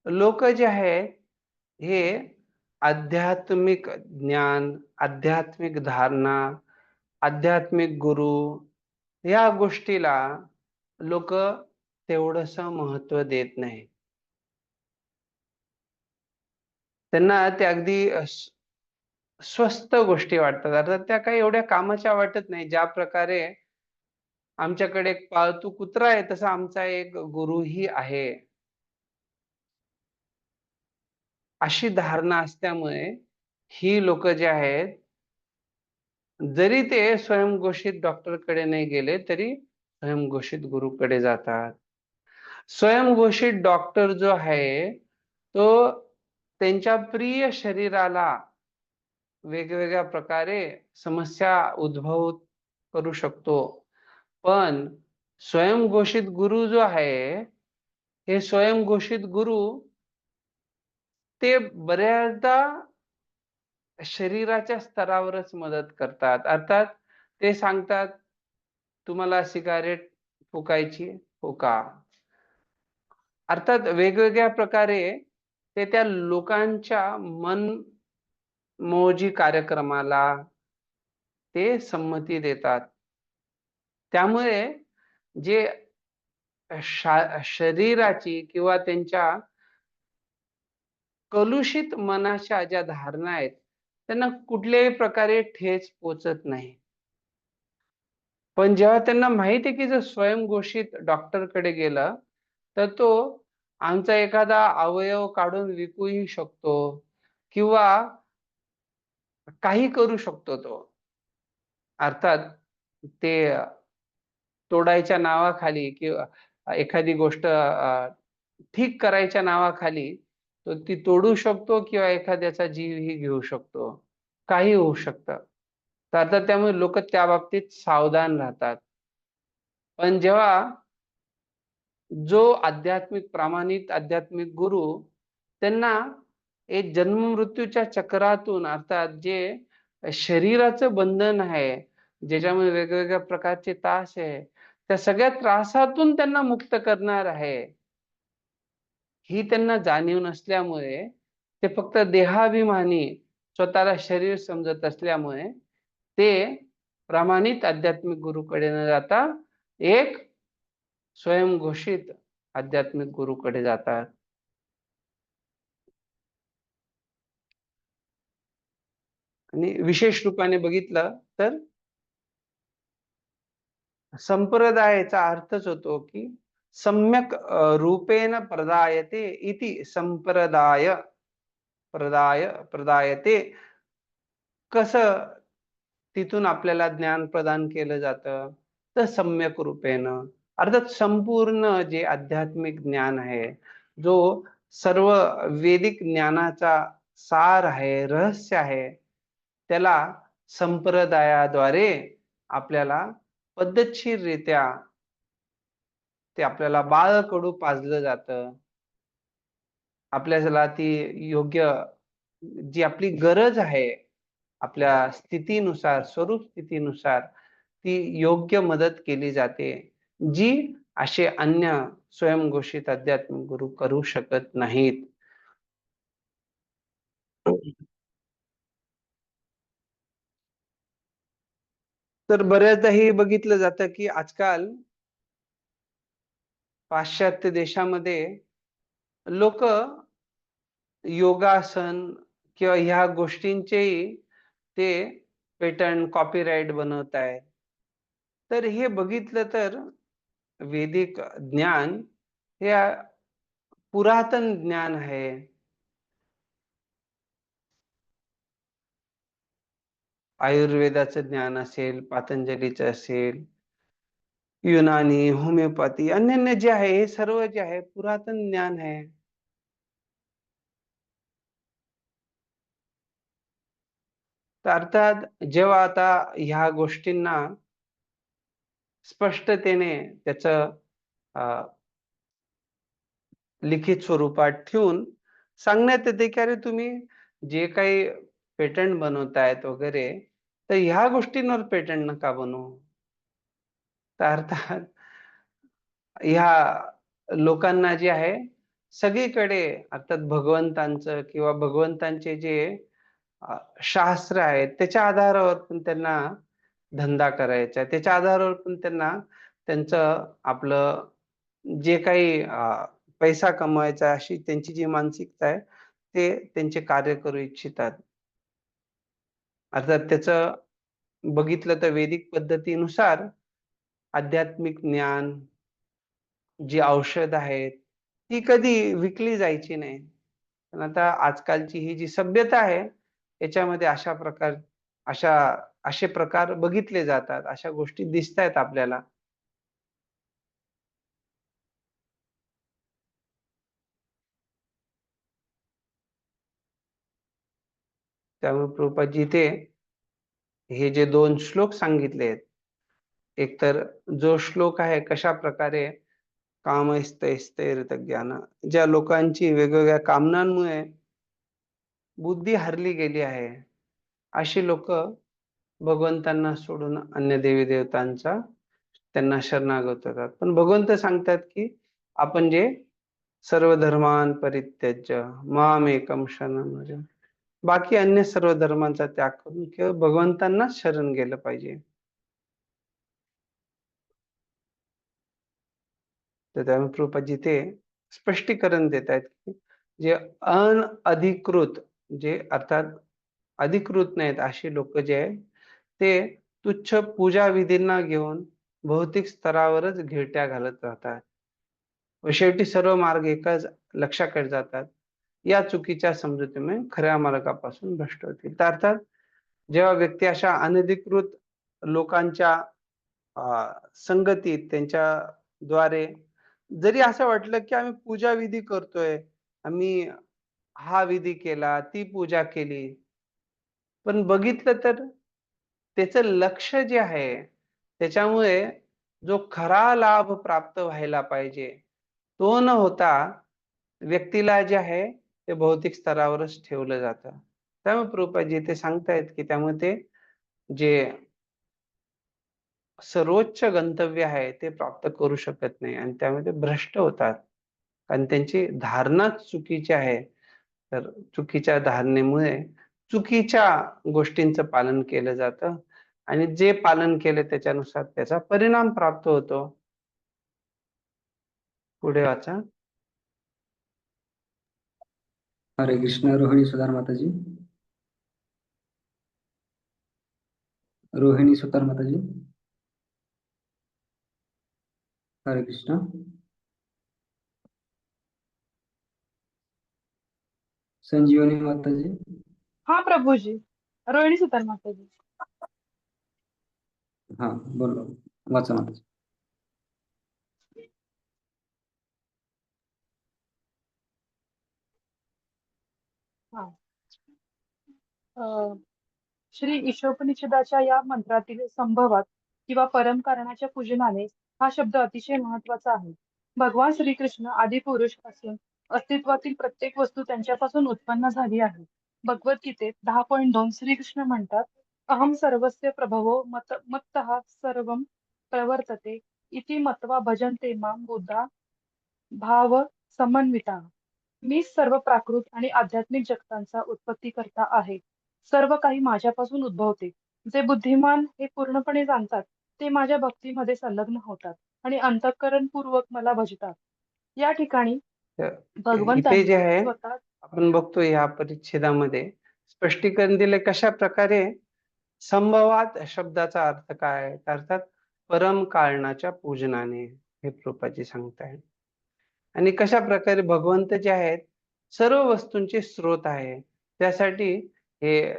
लोक जे आहेत हे आध्यात्मिक ज्ञान, आध्यात्मिक धारणा, आध्यात्मिक गुरु या गोष्टीला लोक तेवढंस महत्व देत नाही. त्यांना ते अगदी स्वस्त गोष्टी वाटतात. अर्थात त्या काही एवढ्या कामाच्या वाटत नाही. ज्या प्रकारे आमच्याकडे एक पाळतू कुत्रा आहे तसा आमचा एक गुरुही आहे, अशी धारणा असल्यामुळे ही लोक जे आहेत, जरी ते स्वयंघोषित डॉक्टरकडे नाही गेले तरी स्वयंघोषित गुरुकडे जातात. स्वयंघोषित डॉक्टर जो आहे तो त्यांच्या प्रिय शरीराला वेगवेगळ्या प्रकारे समस्या उद्भव करू शकतो. पण स्वयंघोषित गुरु जो आहे, हे स्वयंघोषित गुरु ते बऱ्याचदा शरीराच्या स्तरावरच मदत करतात. अर्थात ते सांगतात तुम्हाला सिगारेट फुकायची, फुका. अर्थात वेगवेगळ्या प्रकारे ते त्या लोकांच्या मनमोजी कार्यक्रमाला ते संमती देतात. त्यामुळे जे शरीराची किंवा त्यांच्या कलुषित मनाच्या ज्या धारणा आहेत त्यांना कुठल्याही प्रकारे ठेच पोचत नाही. पण जेव्हा त्यांना माहिती आहे की जर स्वयंघोषित डॉक्टरकडे गेलं तर तो आमचा एखादा अवयव काढून विकूही शकतो किंवा काही करू शकतो तो. अर्थात ते तोडायच्या नावाखाली किंवा एखादी गोष्ट ठीक करायच्या नावाखाली तो ती तोडू शकतो किंवा एखाद्याचा जीवही घेऊ शकतो. काही होऊ शकतं. तर आता त्यामुळे लोक त्या बाबतीत सावधान राहतात. पण जेव्हा जो आध्यात्मिक प्रामाणिक आध्यात्मिक गुरु त्यांना एक जन्म मृत्यूच्या चक्रातून अर्थात जे शरीराचं बंधन आहे, ज्याच्यामध्ये वेगवेगळ्या प्रकारचे त्रास आहे, त्या सगळ्या त्रासातून त्यांना मुक्त करणार आहे, ही त्यांना जाणीव नसल्यामुळे ते फक्त देहाभिमानी स्वतःला शरीर समजत असल्यामुळे ते प्रामाणिक आध्यात्मिक गुरुकडे न जाता एक स्वयंघोषित आध्यात्मिक गुरुकडे जातात. आणि विशेष रूपाने बघितलं तर संप्रदायाचा अर्थच होतो की सम्यक रूपेण प्रदायते इति संप्रदाय प्रदायते. कसं तिथून आपल्याला ज्ञान प्रदान केलं जातं तर सम्यक रूपेण, अर्थात संपूर्ण जे आध्यात्मिक ज्ञान आहे, जो सर्व वेदिक ज्ञानाचा सार आहे, रहस्य आहे, त्याला संप्रदायाद्वारे आपल्याला पद्धतशीररित्या ते आपल्याला बाळकडू पाजलं जातं. आपल्याला ती योग्य जी आपली गरज आहे आपल्या स्थितीनुसार, स्वरूप स्थितीनुसार ती योग्य मदत केली जाते, जी असे अन्य स्वयंघोषित आध्यात्मिक गुरु करू शकत नाहीत. तर बऱ्याचदा हे बघितलं जातं की आजकाल पाश्चात्य देशामध्ये लोक योगासन किंवा ह्या गोष्टींचेही ते पेटंट कॉपीराइट बनवत आहेत. तर हे बघितलं तर वेदिक ज्ञान हे पुरातन ज्ञान आहे. आयुर्वेदाचं ज्ञान असेल, पतंजलीचं असेल, युनानी, होमिओपॅथी, अन्य जे आहे हे सर्व जे आहे पुरातन ज्ञान आहे. तर अर्थात जेव्हा आता ह्या गोष्टींना स्पष्टतेने त्याचं लिखित स्वरूपात ठेवून सांगण्यात येते की अरे तुम्ही जे काही पेटंट बनवतायत वगैरे, तर ह्या गोष्टींवर पेटंट नका बनवू. तर अर्थात ह्या लोकांना जे आहे सगळीकडे अर्थात भगवंतांचं किंवा भगवंतांचे जे शास्त्र आहेत त्याच्या आधारावर पण त्यांना धंदा करायचा आहे. त्याच्या आधारावर पण त्यांना त्यांचं आपलं जे काही पैसा कमवायचा अशी त्यांची जी मानसिकता आहे ते त्यांचे कार्य करू इच्छितात. अर्थात त्याचं बघितलं तर वैदिक पद्धतीनुसार आध्यात्मिक ज्ञान, जी औषध आहेत, ती कधी विकली जायची नाही. पण आता आजकालची ही जी सभ्यता आहे, याच्यामध्ये अशा असे प्रकार बघितले जातात. अशा गोष्टी दिसतायत आपल्याला. त्यामुळे प्रभुपादजी इथे हे जे 2 श्लोक सांगितले आहेत, एक तर जो श्लोक आहे कशा प्रकारे कामस्तैस्तैर्तज्ञान, ज्या लोकांची वेगवेगळ्या कामनांमुळे बुद्धी हरली गेली आहे, अशी लोक भगवंतांना सोडून अन्य देवी देवतांचा त्यांना शरणागत होतात. पण भगवंत सांगतात की आपण जे सर्व धर्मान् परित्यज्य मामेकं शरणं व्रज, बाकी अन्य सर्व धर्मांचा त्याग करून केवळ भगवंतांनाच शरण गेलं पाहिजे. तर त्यामुळे प्रभुपादजी ते स्पष्टीकरण देत आहेत की जे अनधिकृत, जे अर्थात अधिकृत नाहीत अशी लोक जे आहे ते तुच्छ पूजा विधींना घेऊन भौतिक स्तरावरच घिरट्या घालत राहतात व शेवटी सर्व मार्ग एकाच लक्ष्याकडे जातात. या चुकीच्या समजुतीमुळे खऱ्या मार्गापासून भ्रष्ट होतील. तर अर्थात जेव्हा व्यक्ती अशा अनधिकृत लोकांच्या संगतीत त्यांच्या द्वारे जरी असं वाटलं की आम्ही पूजा विधी करतोय, आम्ही हा विधी केला, ती पूजा केली, पण बघितलं तर त्याचं लक्ष जे आहे त्याच्यामुळे जो खरा लाभ प्राप्त व्हायला पाहिजे तो न होता व्यक्तीला जे आहे ते भौतिक स्तरावरच ठेवलं जातं. त्यामुळे प्रभुपादजी ते सांगतायत की त्यामुळे ते जे सर्वोच्च गंतव्य आहे ते प्राप्त करू शकत नाही आणि त्यामुळे ते भ्रष्ट होतात. कारण त्यांची धारणाच चुकीची आहे. तर चुकीच्या धारणेमुळे चुकीच्या गोष्टींचं पालन केलं जातं आणि जे पालन केलं त्याच्यानुसार त्याचा परिणाम प्राप्त होतो. पुढे वाचा. हरे कृष्ण. रोहिणी सुतार माताजी. रोहिणी सुतार माताजी. हरे कृष्ण. संजीवनी माताजी. हाँ प्रभु जी. रोहिणी सुतार माताजी. हाँ बोलो, वाचा माताजी. हाँ. श्री ईशोपनिषदाच्या या मंत्रातील संभवात किंवा परमकारणाच्या पूजनाने हा शब्द अतिशय महत्वाचा आहे. भगवान श्रीकृष्ण आदिपुरुष असून अस्तित्वातील प्रत्येक वस्तू त्यांच्यापासून उत्पन्न झाली आहे. भगवद्गीतेत 10.2 श्रीकृष्ण म्हणतात, अहम सर्वस्य प्रभवो मत्तः सर्वं प्रवर्तते इति मत्वा भजन्ते मां बुद्धा भाव समन्विता. मी सर्व प्राकृत आणि आध्यात्मिक जगतांचा उत्पत्तीकर्ता आहे. सर्व काही माझ्यापासून उद्भवते. जे बुद्धिमान हे पूर्णपणे जाणतात ते माझ्या भक्तीमध्ये संलग्न होतात आणि अंतःकरणपूर्वक मला भजतात. या ठिकाणी तर इथे जे भगवंतांनी आहे स्वतः आपण बघतो या परिच्छेदामध्ये स्पष्टीकरण दिले कशा प्रकारे संभवात शब्दाचा अर्थ काय आहे. अर्थात परम कारणाच्या पूजनाने हे प्रभुपादजी सांगतायत. आणि कशा प्रकारे भगवंत जे आहेत सर्व वस्तूंचे स्रोत आहे. त्यासाठी हे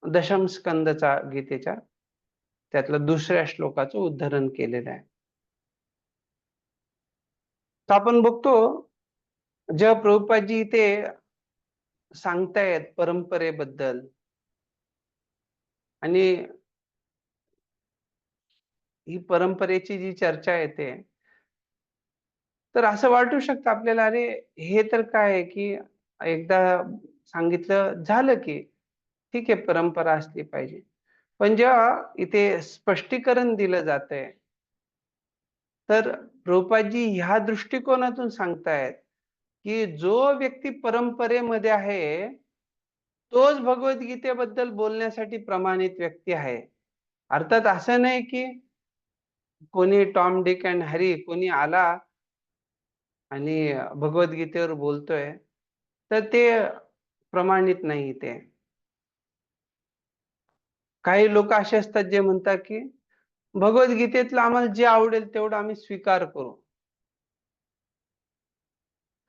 दशम स्कंदचा गीतेच्या त्यातलं 2ऱ्या श्लोकाचं उद्धरण केलेलं आहे. तर आपण बघतो जेव्हा प्रभुपादजी इथे सांगतायत परंपरेबद्दल आणि ही परंपरेची जी चर्चा येते, तर असं वाटू शकतं आपल्याला, अरे हे तर काय आहे की एकदा सांगितलं झालं की ठीक आहे, परंपरा असली पाहिजे. पण जेव्हा इथे स्पष्टीकरण दिलं जातंय, तर प्रभुपादजी ह्या दृष्टिकोनातून सांगतायत की जो व्यक्ती परंपरेमध्ये आहे, तोच भगवद्गीतेबद्दल बोलण्यासाठी प्रमाणित व्यक्ती आहे. अर्थात असं नाही की कोणी टॉम, डिक अँड हॅरी कोणी आला आणि भगवद्गीतेवर बोलतोय, तर ते प्रमाणित नाही ते. काही लोक असे असतात जे म्हणतात की भगवद्गीतेतलं आम्हाला जे आवडेल तेवढं आम्ही स्वीकार करू.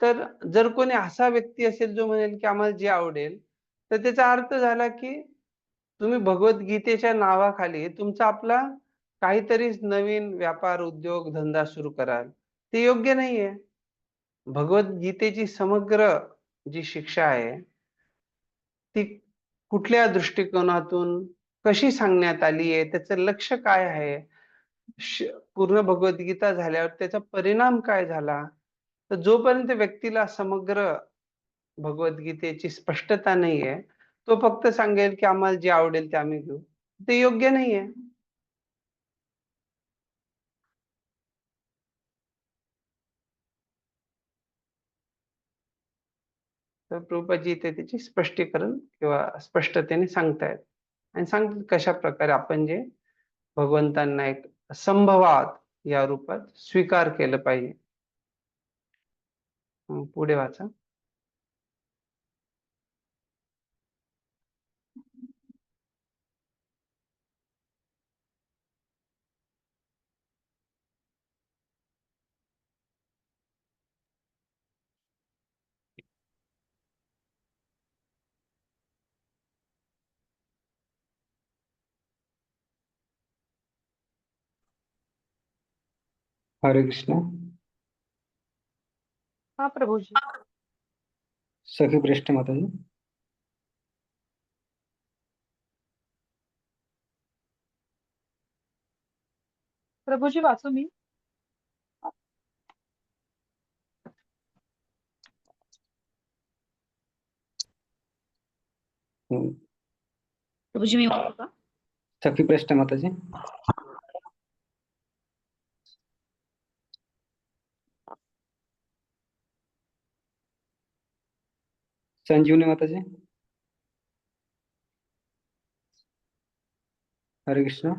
तर जर कोणी असा व्यक्ती असेल जो म्हणेल की आम्हाला जे आवडेल, तर त्याचा अर्थ झाला की तुम्ही भगवद्गीतेच्या नावाखाली तुमचा आपला काहीतरी नवीन व्यापार, उद्योग, धंदा सुरू कराल. ते योग्य नाहीये. भगवद्गीतेची समग्र जी शिक्षा आहे, ती कुठल्या दृष्टिकोनातून कशी सांगण्यात आली आहे, त्याचं लक्ष्य काय आहे, श पूर्ण भगवद्गीता झाल्यावर त्याचा परिणाम काय झाला? तर जोपर्यंत व्यक्तीला समग्र भगवद्गीतेची स्पष्टता नाहीये, तो फक्त सांगेल की आम्हाला जे आवडेल ते आम्ही घेऊ. ते योग्य नाहीये. तर प्रभुपादजी इथे त्याचे स्पष्टीकरण किंवा स्पष्टतेने सांगतायत आणि सांगतात कशा प्रकारे आपण जे भगवंतांना एक संभवात या रूपात स्वीकार केलं पाहिजे. पुढे वाचा. हरे कृष्ण. हा प्रभूजी. सखी पृष्ठ माताजी. प्रभूजी वाचू मी? प्रभूजी मी वाचू का? सखी पृष्ठ माताजी. संजीवनी माताजी. हरे कृष्ण.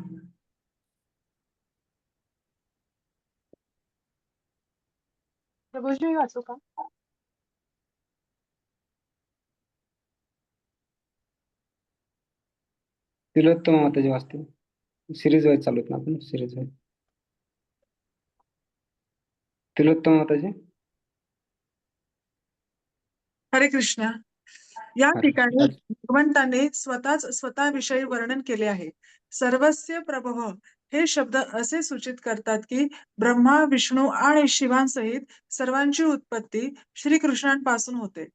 प्रभूजी मी वाचू का? तिलोत्तमा माताजी वाचतील. सिरीज वाईज चालू आहेत ना आपण, सिरीज वाईज. तिलोत्तमा माताजी. हरे कृष्ण. या हरे ठिकाणी हरे. भगवंताने स्वतःविषयी वर्णन केले आहे. सर्वस्य प्रभव हे शब्द असे सूचित करतात की ब्रह्मा, विष्णू आणि शिवांसहित सर्वांची उत्पत्ती श्रीकृष्णांपासून होते.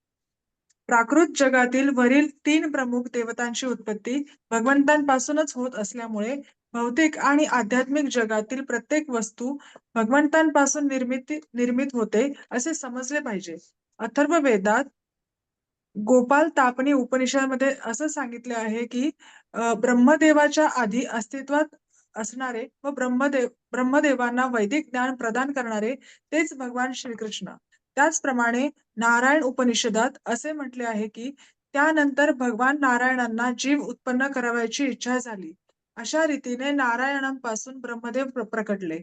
प्राकृत जगातील वरील 3 प्रमुख देवतांची उत्पत्ती भगवंतांपासूनच होत असल्यामुळे भौतिक आणि आध्यात्मिक जगातील प्रत्येक वस्तू भगवंतांपासून निर्मित होते असे समजले पाहिजे. अथर्व वेदात गोपाल तापनी उपनिषदामध्ये असं सांगितले आहे की ब्रह्मदेवाच्या आधी अस्तित्वात असणारे व ब्रह्मदेवांना वैदिक ज्ञान प्रदान करणारे तेच भगवान श्रीकृष्ण. त्याचप्रमाणे नारायण उपनिषदात असे म्हटले आहे की त्यानंतर भगवान नारायणांना जीव उत्पन्न करावयाची इच्छा झाली. अशा रीतीने नारायणांपासून ब्रह्मदेव प्रकटले.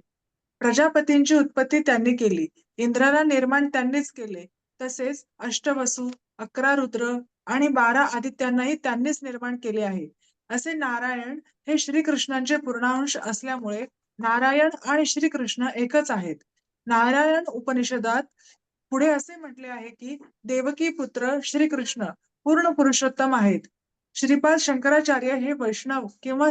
प्रजापतींची उत्पत्ती त्यांनी केली. इंद्राला निर्माण त्यांनीच केले. तसेच अष्टवसू, 11 रुद्र आणि 12 आदित्यांनाही त्यांनीच निर्माण केले आहे. असे नारायण हे श्रीकृष्णांचे पूर्णांश असल्यामुळे नारायण आणि श्रीकृष्ण एकच आहेत. नारायण उपनिषदात पुढे असे म्हटले आहे की देवकी पुत्र श्रीकृष्ण पूर्ण पुरुषोत्तम आहेत. श्रीपाद शंकराचार्य हे वैष्णव किंवा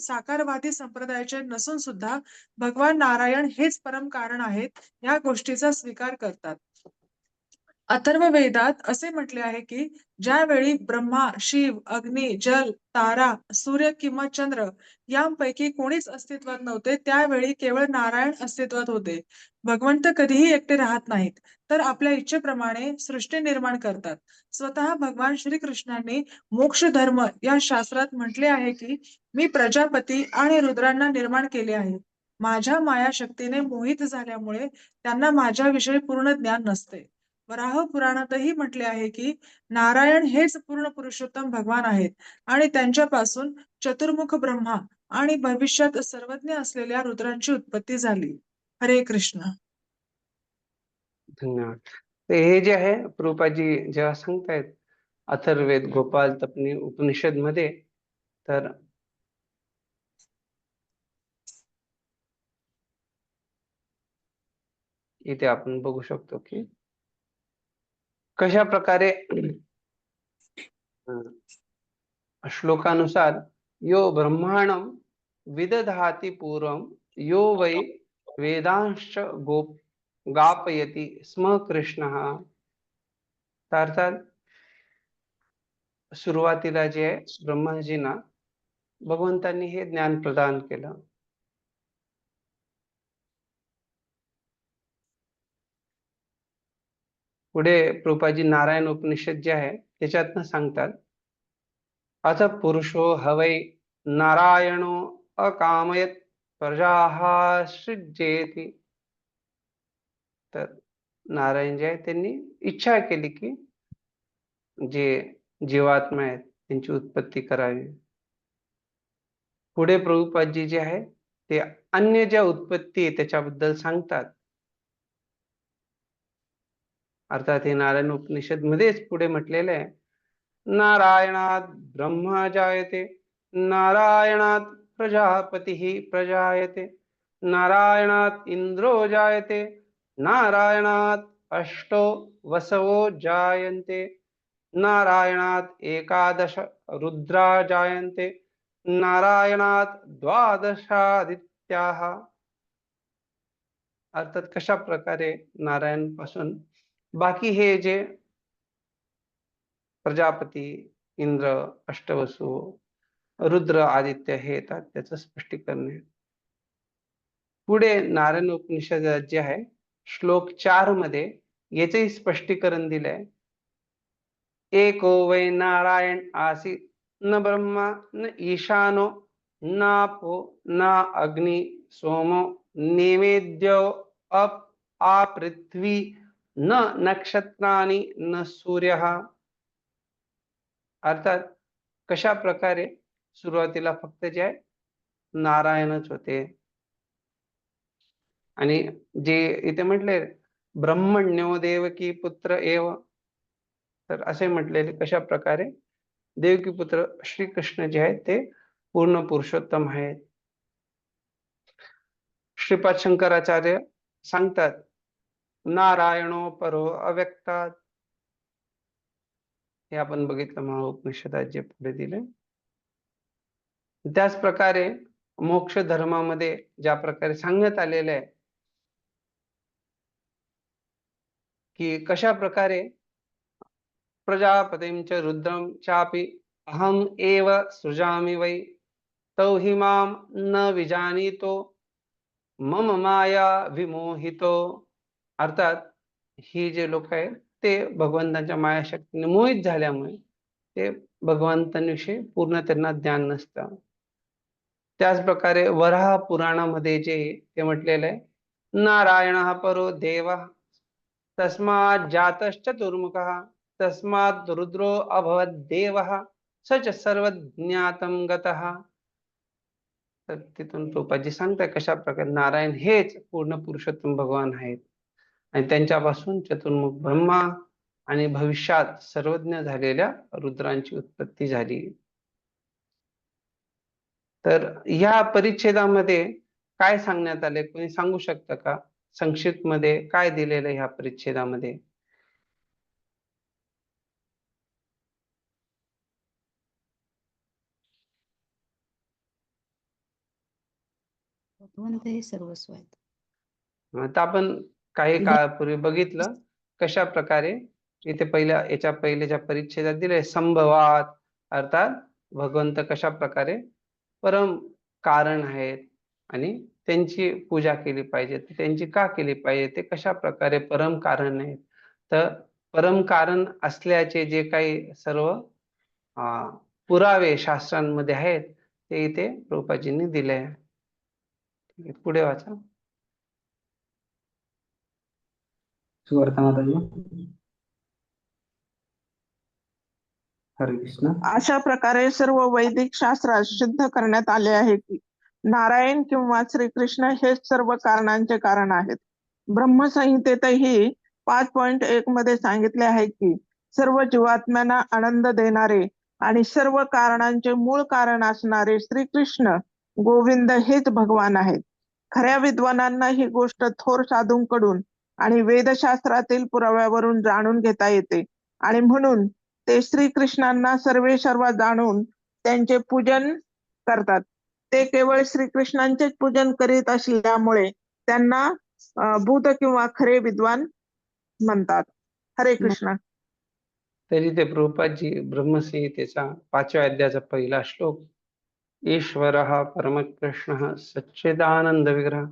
साकारवादी संप्रदायाचे नसून सुद्धा भगवान नारायण हेच परम कारण आहेत या गोष्टीचा स्वीकार करतात. अथर्व वेदात असे म्हटले आहे की ज्यावेळी ब्रह्मा, शिव, अग्नी, जल, तारा, सूर्य किंवा चंद्र यांपैकी कोणीच अस्तित्वात नव्हते, त्यावेळी केवळ नारायण अस्तित्वात होते. भगवंत कधीही एकटे राहत नाहीत, तर आपल्या इच्छेप्रमाणे सृष्टी निर्माण करतात. स्वतः भगवान श्रीकृष्णांनी मोक्ष धर्म या शास्त्रात म्हटले आहे की मी प्रजापती आणि रुद्रांना निर्माण केले आहे. माझ्या माया शक्तीने मोहित झाल्यामुळे त्यांना माझ्याविषयी पूर्ण ज्ञान नसते. वराह पुराणातही म्हटले आहे की नारायण हेच पूर्ण पुरुषोत्तम भगवान आहेत आणि त्यांच्यापासून चतुर्मुख ब्रह्मा आणि भविष्यात सर्वज्ञ असलेल्या रुद्रांची उत्पत्ती झाली. हरे कृष्ण. धन्यवाद. तर हे जे आहे प्रभुपादजी जेव्हा सांगतायत अथर्ववेद गोपाल तपनी उपनिषद मध्ये, तर इथे आपण बघू शकतो की कशा प्रकारे श्लोकानुसार यो ब्रह्मांडं विदधाति पूर्वं यो वै वेदांश्च गापयति स्म कृष्णः. अर्थात सुरुवातीला जे आहे ब्रह्माजींना भगवंतांनी हे ज्ञान प्रदान केलं. पुढे प्रभुपादजी नारायण उपनिषद जे आहे त्याच्यातनं सांगतात, अथ पुरुषो हवै नारायणो अकामयत प्रजाः सृजेति. तर नारायण जे आहे त्यांनी इच्छा केली की जे जीवात्मा आहेत त्यांची उत्पत्ती करावी. पुढे प्रभुपादजी जे आहे ते अन्य ज्या उत्पत्ती आहे त्याच्याबद्दल सांगतात. अर्थात हे नारायण उपनिषद मध्येच पुढे म्हटलेलं आहे, नारायणात ब्रह्मा जायते, नारायणात प्रजापती प्रजायते, नारायणात इंद्रो जायते, नारायणात अष्टो वसवो जायन्ते, नारायणात एकादश रुद्रा जायन्ते, नारायणात द्वादशादित्याः. अर्थात कशा प्रकारे नारायण पासून बाकी हे जे प्रजापती, इंद्र, अष्टवसु, रुद्र, आदित्य हे येतात त्याचं स्पष्टीकरण आहे. पुढे नारायण उपनिषदात जे आहे श्लोक 4 मध्ये याचंही स्पष्टीकरण दिलंय. एको वै नारायण आसीत न ब्रह्मा न ईशानो नापो न अग्नि सोमो नेवेद्यो अप आ पृथ्वी न नक्षत्राणि न सूर्यः. अर्थात कशा प्रकारे सुरुवातीला फक्त जे आहे नारायणच होते आणि जे इथे म्हटले ब्रह्मण्यो देवकी पुत्र एव, तर असे म्हटलेले कशा प्रकारे देवकी पुत्र श्रीकृष्ण जे आहेत ते पूर्ण पुरुषोत्तम आहेत. श्रीपाद शंकराचार्य सांगतात, नारायणो परो अव्यक्तात्. हे आपण बघितलं महाउपनिषदात जे पुढे दिले. त्याच प्रकारे मोक्ष धर्मामध्ये ज्या प्रकारे सांगण्यात आलेलं आहे की कशा प्रकारे प्रजापतिं च रुद्रं चापि अहम एव सृजामि वै तौ हि मां न विजानीतो मम माया विमोहितो. अर्थात ही जे लोक आहेत ते भगवंताच्या माया शक्तीने मोहित झाल्यामुळे ते भगवंतांविषयी पूर्ण त्यांना ज्ञान नसतं. त्याच प्रकारे वराह पुराणामध्ये जे ते म्हटलेलं आहे, नारायणः परो देवः तस्मात् जातश्चतुर्मुखः तस्मात् रुद्रो अभवत् देवः स च सर्वज्ञातं गतः. तर तिथून प्रभुपादजी सांगताय कशा प्रकारे नारायण हेच पूर्ण पुरुषोत्तम भगवान आहेत आणि त्यांच्यापासून चतुर्मुख ब्रह्मा आणि भविष्यात सर्वज्ञ झालेल्या रुद्रांची उत्पत्ती झाली. तर या परिच्छेदामध्ये काय सांगण्यात आले कोणी सांगू शकतं का? संक्षिप्त मध्ये काय दिलेलं ह्या परिच्छेदामध्ये? भगवंत हे सर्वस्व आहेत. आता आपण काही काळापूर्वी बघितलं कशा प्रकारे इथे याच्या पहिल्याच्या परिच्छेदात दिले संभवात, अर्थात भगवंत कशा प्रकारे परम कारण आहेत आणि त्यांची पूजा केली पाहिजे, त्यांची का केली पाहिजे, ते कशा प्रकारे परम कारण आहेत. तर परम कारण असल्याचे जे काही सर्व पुरावे शास्त्रांमध्ये आहेत ते इथे प्रभुपादांनी दिले आहे. ठीक आहे, पुढे वाचा. सुवर्ता माताजी. हरे कृष्ण. अशा प्रकारे सर्व वैदिक शास्त्रात सिद्ध करण्यात आले आहे की नारायण किंवा श्रीकृष्ण हेच सर्व कारणांचे कारण आहेत. ब्रह्मसंहितेतही 5.1 मध्ये सांगितले आहे की सर्व जीवात्म्यांना आनंद देणारे आणि सर्व कारणांचे मूळ कारण असणारे श्रीकृष्ण गोविंद हेच भगवान आहेत. खऱ्या विद्वानांना ही गोष्ट थोर साधूंकडून आणि वेदशास्त्रातील पुराव्यावरून जाणून घेता येते आणि म्हणून ते श्रीकृष्णांना सर्वेसर्वा जाणून त्यांचे पूजन करतात. ते केवळ श्रीकृष्णांचेच पूजन करीत असल्यामुळे त्यांना बुध किंवा खरे विद्वान म्हणतात. हरे कृष्ण. तरी ते प्रभुपादजी ब्रह्मसंहितेचा 5व्या अध्यायाचा पहिला श्लोक, ईश्वरः परमकृष्णः सच्चिदानंद विग्रह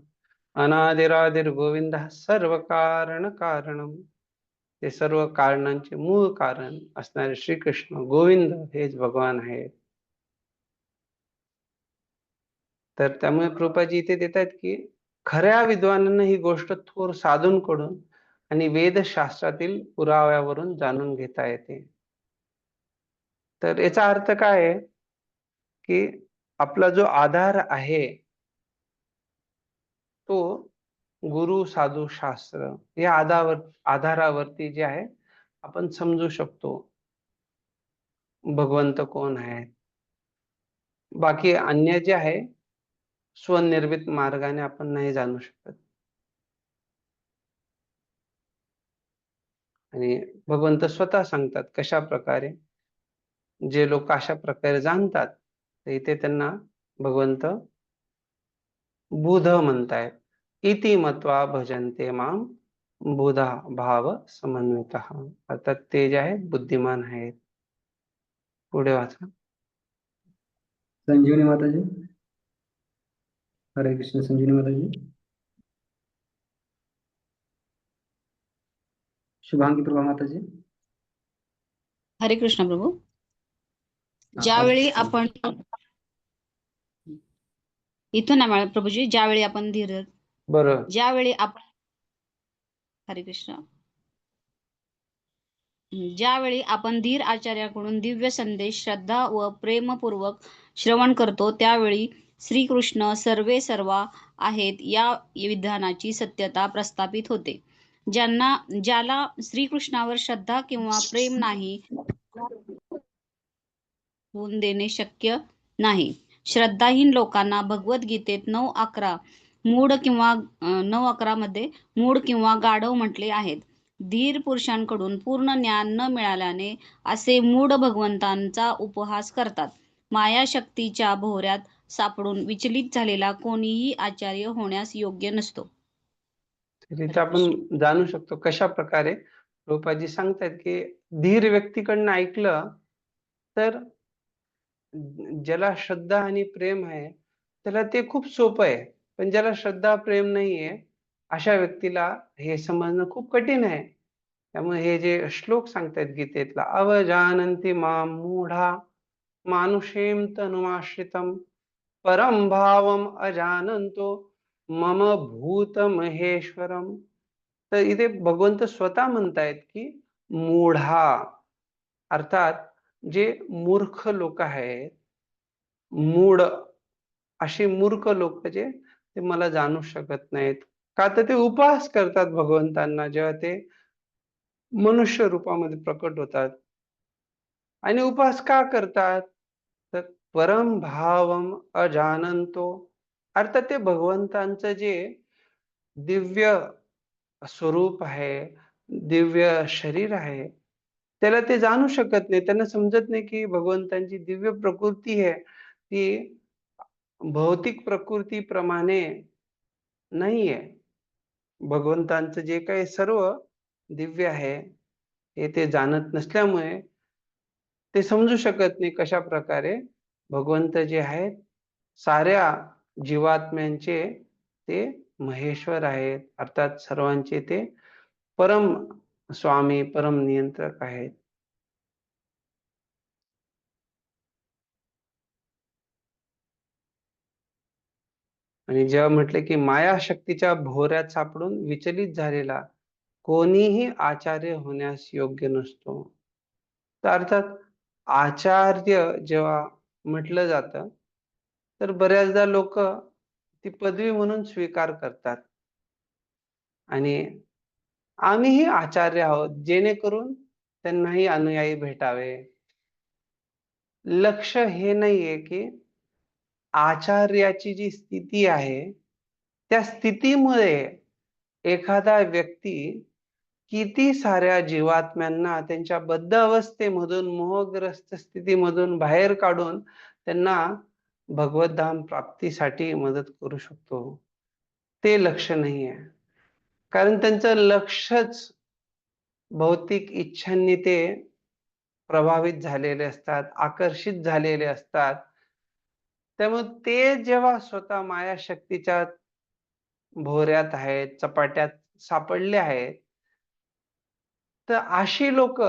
अनादिरादिर गोविंद सर्व कारण कारणम, ते सर्व कारणांचे मूळ कारण असणारे श्रीकृष्ण गोविंद हेच भगवान आहेत. तर त्यामुळे प्रभुपादजी इथे देतात की खऱ्या विद्वानांना ही गोष्ट थोर साधूंकडून आणि वेदशास्त्रातील पुराव्यावरून जाणून घेता येते. तर याचा अर्थ काय आहे की आपला जो आधार आहे तो गुरु साधू शास्त्र या आधारावरती जे आहे आपण समजू शकतो भगवंत कोण आहे. बाकी अन्य जे आहे स्वनिर्मित मार्गाने आपण नाही जाणू शकत. आणि भगवंत स्वतः सांगतात कशा प्रकारे जे लोक अशा प्रकारे जाणतात तर इथे त्यांना भगवंत बुध म्हणतायत. इति मत्वा भजन्ते माम बुधा भाव समन्वितः, अर्थात ते जे आहे बुद्धिमान आहेत. पुढे वाचा. संजीवनी माताजी. हरे कृष्ण. संजीवनी माताजी. शुभांगी प्रभा माताजी. हरे कृष्ण प्रभू. ज्यावेळी आपण इथून ना मॅडम प्रभूजी, ज्यावेळी आपण धीर बरोबर, ज्यावेळी आपण हरे कृष्ण ज्यावेळी आपण धीर आचार्याकडून दिव्य संदेश श्रद्धा व प्रेमपूर्वक श्रवण करतो त्यावेळी श्रीकृष्ण सर्वे सर्वा आहेत या विधानाची सत्यता प्रस्थापित होते. ज्याला श्रीकृष्णावर श्रद्धा किंवा प्रेम नाही होऊन देणे शक्य नाही. श्रद्धाहीन लोकांना भगवद्गीतेत 9:11 मध्ये मूढ किंवा गाढव म्हटले आहेत. धीर पुरुषांकडून पूर्ण ज्ञान न मिळाल्याने असे मूढ भगवंतांचा उपहास करतात. मायाशक्तीच्या भोवऱ्यात सापडून विचलित झालेला कोणीही आचार्य होण्यास योग्य नसतो. इथे आपण जाणू शकतो कशा प्रकारे प्रभुपादजी सांगतायत की धीर व्यक्तीकडनं ऐकलं तर ज्याला श्रद्धा आणि प्रेम आहे त्याला ते खूप सोपं आहे, पण ज्याला श्रद्धा प्रेम नाहीये अशा व्यक्तीला हे समजणं खूप कठीण आहे. त्यामुळे हे जे श्लोक सांगतायत गीतेतला, अवजानन्ति मां मूढा मानुषीं तनुमाश्रितं परम भावम अजानन्तो मम भूत महेश्वरम. तर इथे भगवंत स्वतः म्हणतायत की मूढा, अर्थात जे मूर्ख लोक आहेत, मूढ अशी मूर्ख लोक जे ते मला जाणू शकत नाहीत. का तर ते उपहास करतात भगवंतांना जेव्हा ते मनुष्य रूपामध्ये प्रकट होतात. आणि उपहास का करतात तर परम भावम अजानंतो, अर्थात ते भगवंतांचं जे दिव्य स्वरूप आहे, दिव्य शरीर आहे त्याला ते जाणू शकत नाही. त्यांना समजत नाही की भगवंतांची दिव्य प्रकृती आहे ती भौतिक प्रकृतीप्रमाणे नाहीये. भगवंतांचं जे काही सर्व दिव्य आहे हे ते जाणत नसल्यामुळे ते समजू शकत नाही कशा प्रकारे भगवंत जे आहेत साऱ्या जीवात्म्यांचे ते महेश्वर आहेत, अर्थात सर्वांचे ते परम स्वामी, परम नियंत्रक आहेत. आणि जेव्हा म्हटले की माया शक्तीच्या भोवऱ्यात सापडून विचलित झालेला कोणीही आचार्य होण्यास योग्य नसतो. तर अर्थात आचार्य जेव्हा म्हटलं जातं तर बऱ्याचदा लोक ती पदवी म्हणून स्वीकार करतात आणि आम्हीही आचार्य आहोत जेणेकरून त्यांनाही अनुयायी भेटावे. लक्ष हे नाहीये की आचार्याची जी स्थिती आहे त्या स्थितीमुळे एखादा व्यक्ती किती साऱ्या जीवात्म्यांना त्यांच्या बद्ध अवस्थेमधून मोहग्रस्त स्थितीमधून बाहेर काढून त्यांना भगवत धाम प्राप्तीसाठी मदत करू शकतो. ते लक्ष नाहीये. कारण त्यांचं लक्षच भौतिक इच्छांनी ते प्रभावित झालेले असतात, आकर्षित झालेले असतात. त्यामुळे ते जेव्हा स्वतः मायाशक्तीच्या भोवऱ्यात आहेत, चपाट्यात सापडले आहेत, तर अशी लोक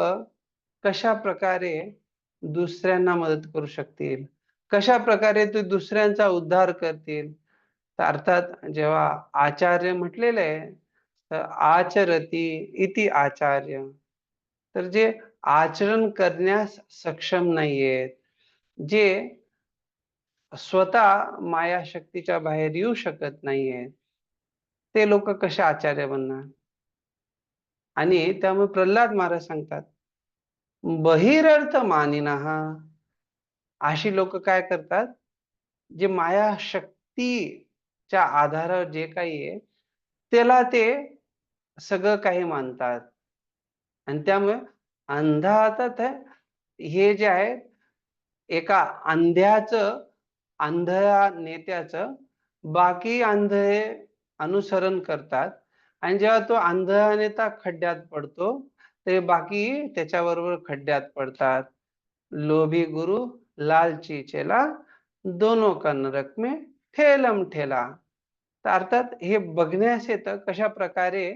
कशा प्रकारे दुसऱ्यांना मदत करू शकतील, कशा प्रकारे ते दुसऱ्यांचा उद्धार करतील. तर अर्थात जेव्हा आचार्य म्हटलेलं आहे तर आचरती इति आचार्य, तर जे आचरण करण्यास सक्षम नाहीयेत, जे स्वतः मायाशक्तीच्या बाहेर येऊ शकत नाहीयेत, ते लोक कसे आचार्य बनणार. आणि त्यामुळे प्रल्हाद महाराज सांगतात बहिरर्थ मानिनः, अशी लोक काय करतात जे मायाशक्तीच्या आधारावर जे काही आहे त्याला ते सगळं काही मानतात. आणि त्यामुळे अंधातच हे जे आहे एका अंध्या नेत्याचं बाकी अंधे अनुसरण करतात आणि जेव्हा तो अंधा नेता खड्ड्यात पडतो ते बाकी त्याच्याबरोबर खड्ड्यात पडतात. लोभी गुरु लालची चेला दोनों का नरक में ठेलम ठेला. तर अर्थात हे बघण्यास येतं कशा प्रकारे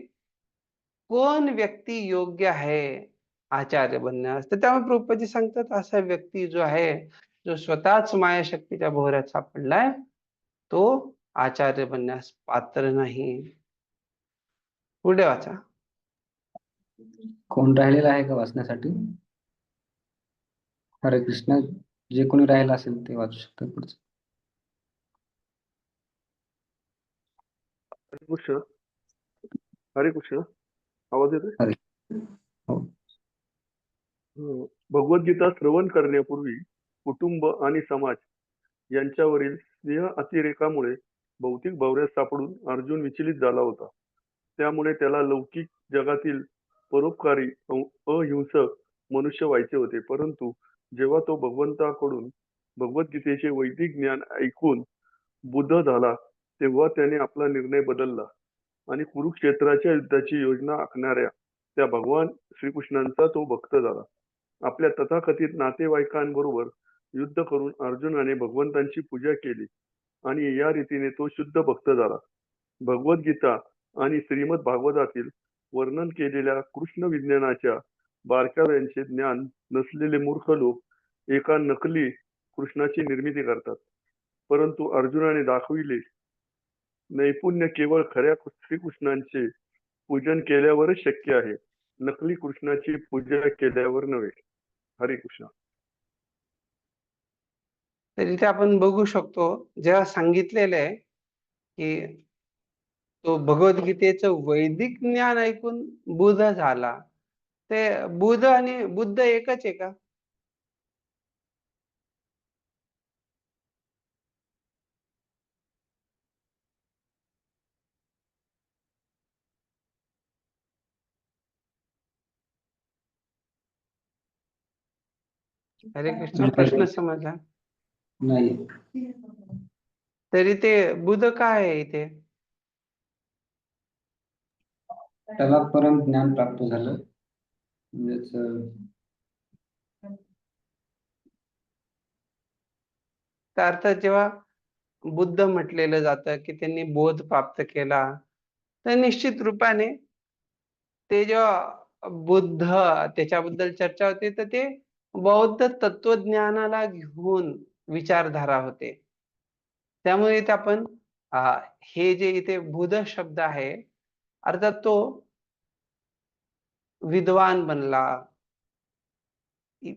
कोण व्यक्ती योग्य आहे आचार्य बनण्यास. तर त्यामुळे प्रभुपादजी सांगतात असा व्यक्ती जो आहे जो स्वतःच मायाशक्तीच्या भोवऱ्यात सापडलाय तो आचार्य बनण्यास पात्र नाही. पुढे वाचा. कोण राहिलेलं आहे का वाचण्यासाठी? हरे कृष्ण. जे कोणी राहिलं असेल ते वाचू शकतं पुढचं. हरे कृष्ण. हरे कृष्ण. आवाज येतोय? हरे हो. भगवद्गीता श्रवण करण्यापूर्वी कुटुंब आणि समाज यांच्यावरील स्नेह अतिरेकामुळे भौतिक भवऱ्यात सापडून अर्जुन विचलित झाला होता. त्यामुळे त्याला लौकिक जगातील परोपकारी अहिंसक मनुष्य व्हायचे होते. परंतु जेव्हा तो भगवंताकडून भगवद्गीतेचे वैदिक ज्ञान ऐकून बुद्ध झाला तेव्हा त्याने आपला निर्णय बदलला आणि कुरुक्षेत्राच्या युद्धाची योजना आखणाऱ्या त्या भगवान श्रीकृष्णांचा तो भक्त झाला. आपल्या तथाकथित नातेवाईकांबरोबर युद्ध करून अर्जुनाने भगवंतांची पूजा केली आणि या रीतीने तो शुद्ध भक्त झाला. भगवद्गीता आणि श्रीमद भागवतातील वर्णन केलेल्या कृष्ण विज्ञानाच्या बारकाव्यांचे ज्ञान नसलेले मूर्ख लोक एका नकली कृष्णाची निर्मिती करतात. परंतु अर्जुनाने दाखविले नैपुण्य केवळ खऱ्या श्रीकृष्णांचे पूजन केल्यावरच शक्य आहे, नकली कृष्णाची पूजा केल्यावर नव्हे. हरे कृष्ण. तर इथे आपण बघू शकतो जेव्हा सांगितलेलं आहे की तो भगवद्गीतेचं वैदिक ज्ञान ऐकून बुद्ध झाला, ते बुद्ध आणि बुद्ध एकच आहे का? हरे कृष्ण. प्रश्न समजला नाही. तरी ते बुध काय आहे इथे? त्याला परम ज्ञान प्राप्त झालं. म्हणजेच तर अर्थात जेव्हा बुद्ध म्हटलेलं जातं की त्यांनी बोध प्राप्त केला, तर निश्चित रूपाने ते जेव्हा बुद्ध त्याच्याबद्दल चर्चा होते, तर ते बौद्ध तत्वज्ञानाला घेऊन विचारधारा होते. त्यामुळे इथे आपण हे जे इथे बुध शब्द आहे, अर्थात तो विद्वान बनला,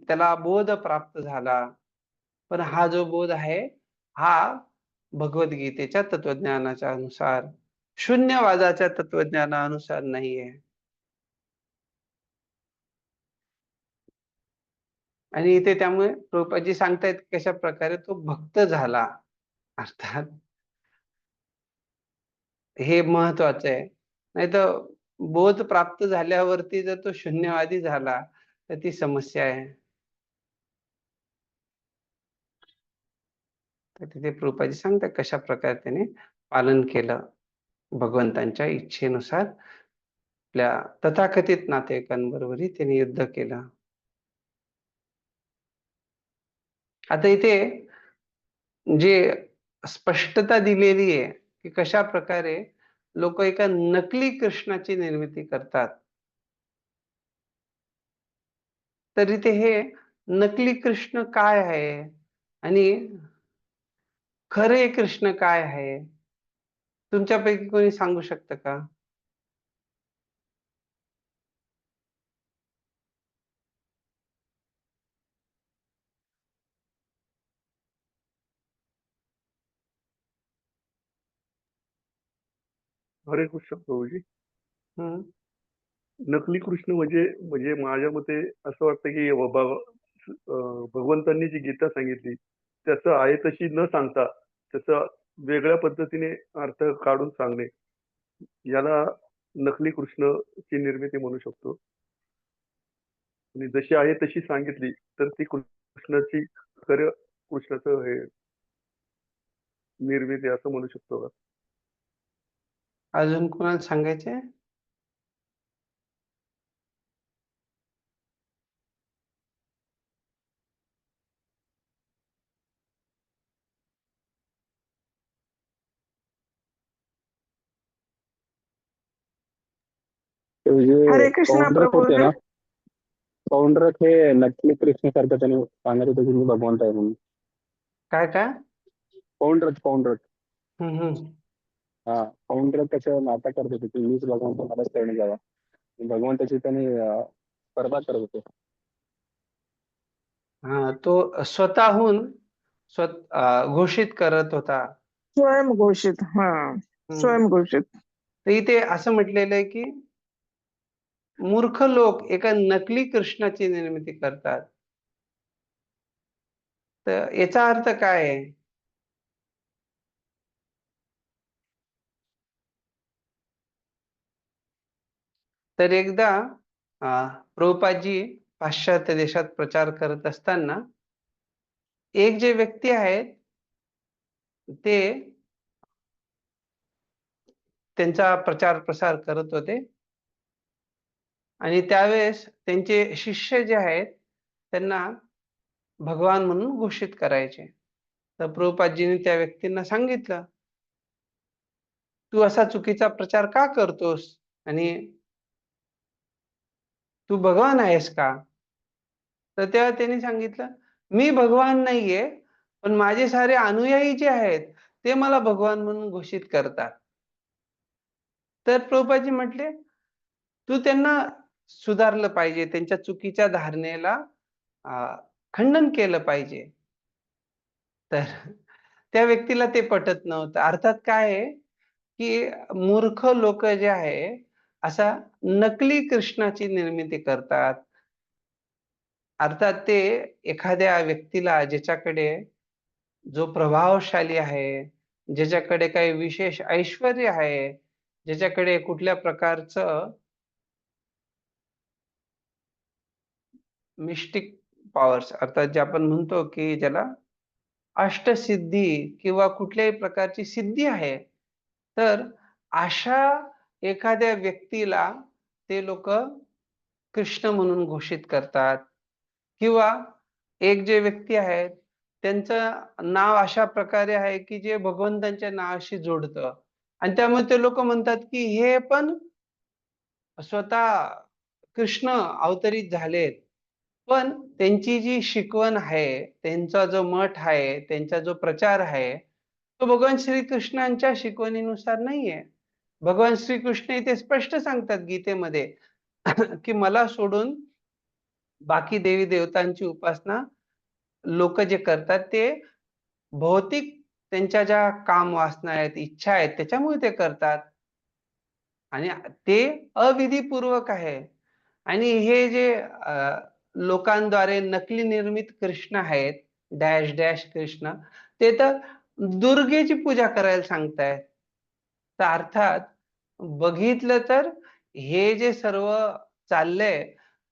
त्याला बोध प्राप्त झाला. पण हा जो बोध आहे, हा भगवद्गीतेच्या तत्वज्ञानाच्या अनुसार, शून्यवादाच्या तत्वज्ञानानुसार नाहीये. आणि इथे त्यामुळे प्रभुपादजी सांगतायत कशा प्रकारे तो भक्त झाला. अर्थात हे महत्वाचं आहे. नाहीतर बोध प्राप्त झाल्यावरती जर तो शून्यवादी झाला, तर ती समस्या आहे. तर तिथे प्रभुपादजी सांगतात कशा प्रकारे त्याने पालन केलं भगवंतांच्या इच्छेनुसार. आपल्या तथाकथित नातेवाईकांबरोबरही त्यांनी युद्ध केलं. आता इथे जे स्पष्टता दिलेली आहे की कशा प्रकारे लोक एका नकली कृष्णाची निर्मिती करतात, तर इथे हे नकली कृष्ण काय आहे आणि खरे कृष्ण काय आहे, तुमच्यापैकी कोणी सांगू शकतं का? हरे कृष्ण प्रभूजी. हम्म नकली कृष्ण म्हणजे म्हणजे माझ्या मते असं वाटतं की भगवंतांनी जी गीता सांगितली त्याचं आहे तशी न सांगता त्याचा वेगळ्या पद्धतीने अर्थ काढून सांगणे, याला नकली कृष्णची निर्मिती म्हणू शकतो. आणि जशी आहे तशी सांगितली तर ती कृष्णाची खरं कृष्णाचं हे निर्मिती असं म्हणू शकतो का? अजून कोणाला सांगायचे? हरे कृष्ण प्रभूजी. पौंड्रक हे नकली कृष्णासारखं त्याने सांगत होतं की मी भगवंत आहे म्हणून. काय काय? पौंड्रक हम्म हा पौंड्रक कसं नाटक करत होते की मीच भगवंत, मलाच शरण जावा. भगवंताची त्याने स्पर्धा करत होते. हा, तो स्वतःहून घोषित करत होता. स्वयंघोषित. हा, स्वयंघोषित. तर इथे असं म्हटलेलं आहे की मूर्ख लोक एका नकली कृष्णाची निर्मिती करतात. तर याचा अर्थ काय आहे? तर एकदा प्रभुपादजी पाश्चात्य देशात प्रचार करत असताना एक जे व्यक्ती आहेत ते त्यांचा प्रचार प्रसार करत होते आणि त्यावेळेस त्यांचे शिष्य जे आहेत त्यांना भगवान म्हणून घोषित करायचे. तर प्रभुपादजींनी त्या व्यक्तींना सांगितलं, तू असा चुकीचा प्रचार का करतोस आणि तू भगवान आहेस का? तर तेव्हा त्यांनी सांगितलं, मी भगवान नाहीये, पण माझे सारे अनुयायी जे आहेत ते मला भगवान म्हणून घोषित करतात. तर प्रभुपादजी म्हटले, तू त्यांना सुधारलं पाहिजे, त्यांच्या चुकीच्या धारणेला खंडन केलं पाहिजे. तर त्या व्यक्तीला ते पटत नव्हतं. अर्थात काय आहे की मूर्ख लोक जे आहे असा नकली कृष्णाची निर्मिती करतात. अर्थात ते एखाद्या व्यक्तीला ज्याच्याकडे जो प्रभावशाली आहे, ज्याच्याकडे काही विशेष ऐश्वर्य आहे, ज्याच्याकडे कुठल्या प्रकारचं मिस्टिक पॉवर्स, अर्थात जे आपण म्हणतो की ज्याला अष्टसिद्धी किंवा कुठल्याही प्रकारची सिद्धी आहे, तर अशा एखाद्या व्यक्तीला ते लोक कृष्ण म्हणून घोषित करतात. किंवा एक जे व्यक्ती आहेत त्यांचं नाव अशा प्रकारे आहे की जे भगवंतांच्या नावाशी जोडतं आणि त्यामुळे ते लोक म्हणतात की हे पण स्वतः कृष्ण अवतरित झालेत. पण त्यांची जी शिकवण आहे, त्यांचा जो मठ आहे, त्यांचा जो प्रचार आहे, तो भगवान श्रीकृष्णांच्या शिकवणीनुसार नाहीये. भगवान श्रीकृष्ण इथे स्पष्ट सांगतात गीतेमध्ये की मला सोडून बाकी देवी देवतांची उपासना लोक जे करतात ते भौतिक त्यांच्या ज्या काम वासना आहेत, इच्छा आहेत त्याच्यामुळे ते करतात आणि ते अविधीपूर्वक आहे. आणि हे जे लोकांद्वारे नकली निर्मित कृष्ण आहेत, डॅश डॅश कृष्ण, ते तर दुर्गेची पूजा करायला सांगतायत. तर अर्थात बघितलं तर हे जे सर्व चाललंय,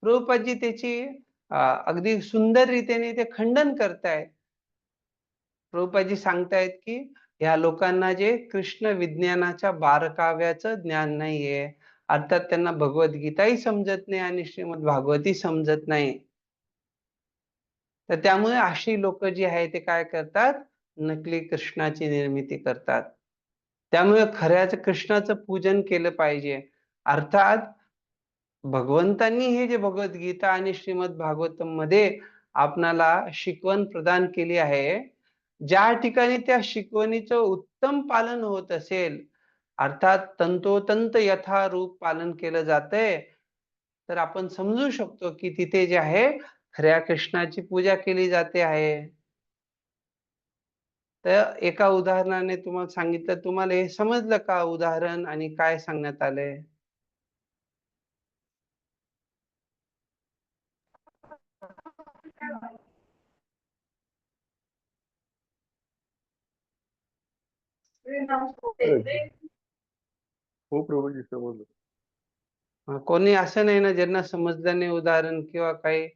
प्रभुपादजी त्याची अगदी सुंदर रीतीने ते खंडन करतायत. प्रभुपादजी सांगतायत की ह्या लोकांना जे कृष्ण विज्ञानाच्या बारकाव्याचं ज्ञान नाहीये, अर्थात त्यांना भगवद्गीताही समजत नाही आणि श्रीमद भागवतही समजत नाही. तर त्यामुळे अशी लोक जी आहे ते काय करतात, नकली कृष्णाची निर्मिती करतात. त्यामुळे खऱ्याच कृष्णाचं पूजन केलं पाहिजे. अर्थात भगवंतांनी हे जे भगवद्गीता आणि श्रीमद भागवतम मध्ये आपणाला शिकवण प्रदान केली आहे, ज्या ठिकाणी त्या शिकवणीचं उत्तम पालन होत असेल, अर्थात तंतोतंत यथारूप पालन केलं जातंय, तर आपण समजू शकतो की तिथे जे आहे खऱ्या कृष्णाची पूजा केली जाते आहे. तर एका उदाहरणाने तुम्हाला सांगितलं. तुम्हाला हे समजलं का उदाहरण आणि काय सांगण्यात आलंय? हो प्रभूजी, समजलं. कोणी असं नाही ना ज्यांना समजलं नाही उदाहरण किंवा काही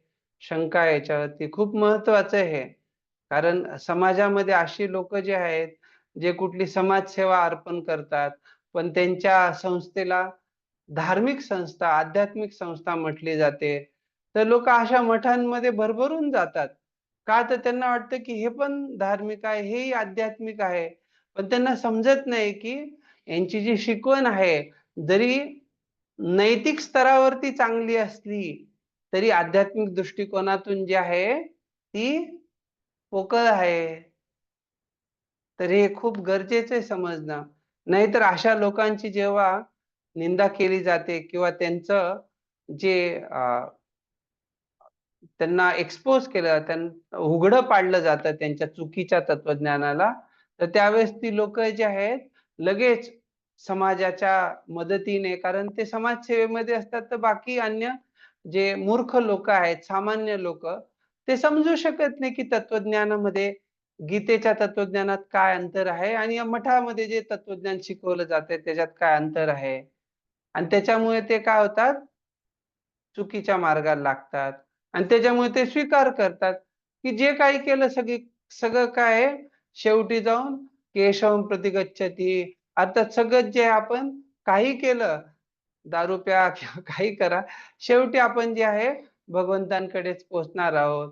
शंका आहे याच्यावरती. खूप महत्वाचं आहे हे. कारण समाजामध्ये अशी लोक जे आहेत, जे कुठली समाजसेवा अर्पण करतात, पण त्यांच्या संस्थेला धार्मिक संस्था, आध्यात्मिक संस्था म्हटली जाते. तर लोक अशा मठांमध्ये भरभरून जातात. का? तर त्यांना वाटतं की हे पण धार्मिक आहे, हेही आध्यात्मिक आहे. पण त्यांना समजत नाही की यांची जी शिकवण आहे, जरी नैतिक स्तरावरती चांगली असली, तरी आध्यात्मिक दृष्टिकोनातून जी आहे, ती पोकळ आहे. तर हे खूप गरजेचं आहे समजणं. नाहीतर अशा लोकांची जेव्हा निंदा केली जाते किंवा त्यांचं जे त्यांना एक्सपोज केलं, त्यांना उघडं पाडलं जातं त्यांच्या चुकीच्या तत्वज्ञानाला, तर त्यावेळेस ती लोक जी आहेत लगेच समाजाच्या मदतीने, कारण ते समाजसेवेमध्ये असतात, तर बाकी अन्य जे मूर्ख लोक आहेत, सामान्य लोक, ते समजू शकत नाही की तत्वज्ञानामध्ये गीतेच्या तत्वज्ञानात काय अंतर आहे आणि या मठामध्ये जे तत्वज्ञान शिकवलं जाते त्याच्यात काय अंतर आहे. आणि त्याच्यामुळे ते काय होतात, चुकीच्या मार्गाला लागतात आणि त्याच्यामुळे ते स्वीकार करतात की जे काही केलं सगळं काय आहे, शेवटी जाऊन केशवम प्रति गच्छती. अर्थात सगळं जे आपण काही केलं, दारू प्या किंवा काही करा, शेवटी आपण जे आहे भगवंतांकडेच पोहोचणार आहोत.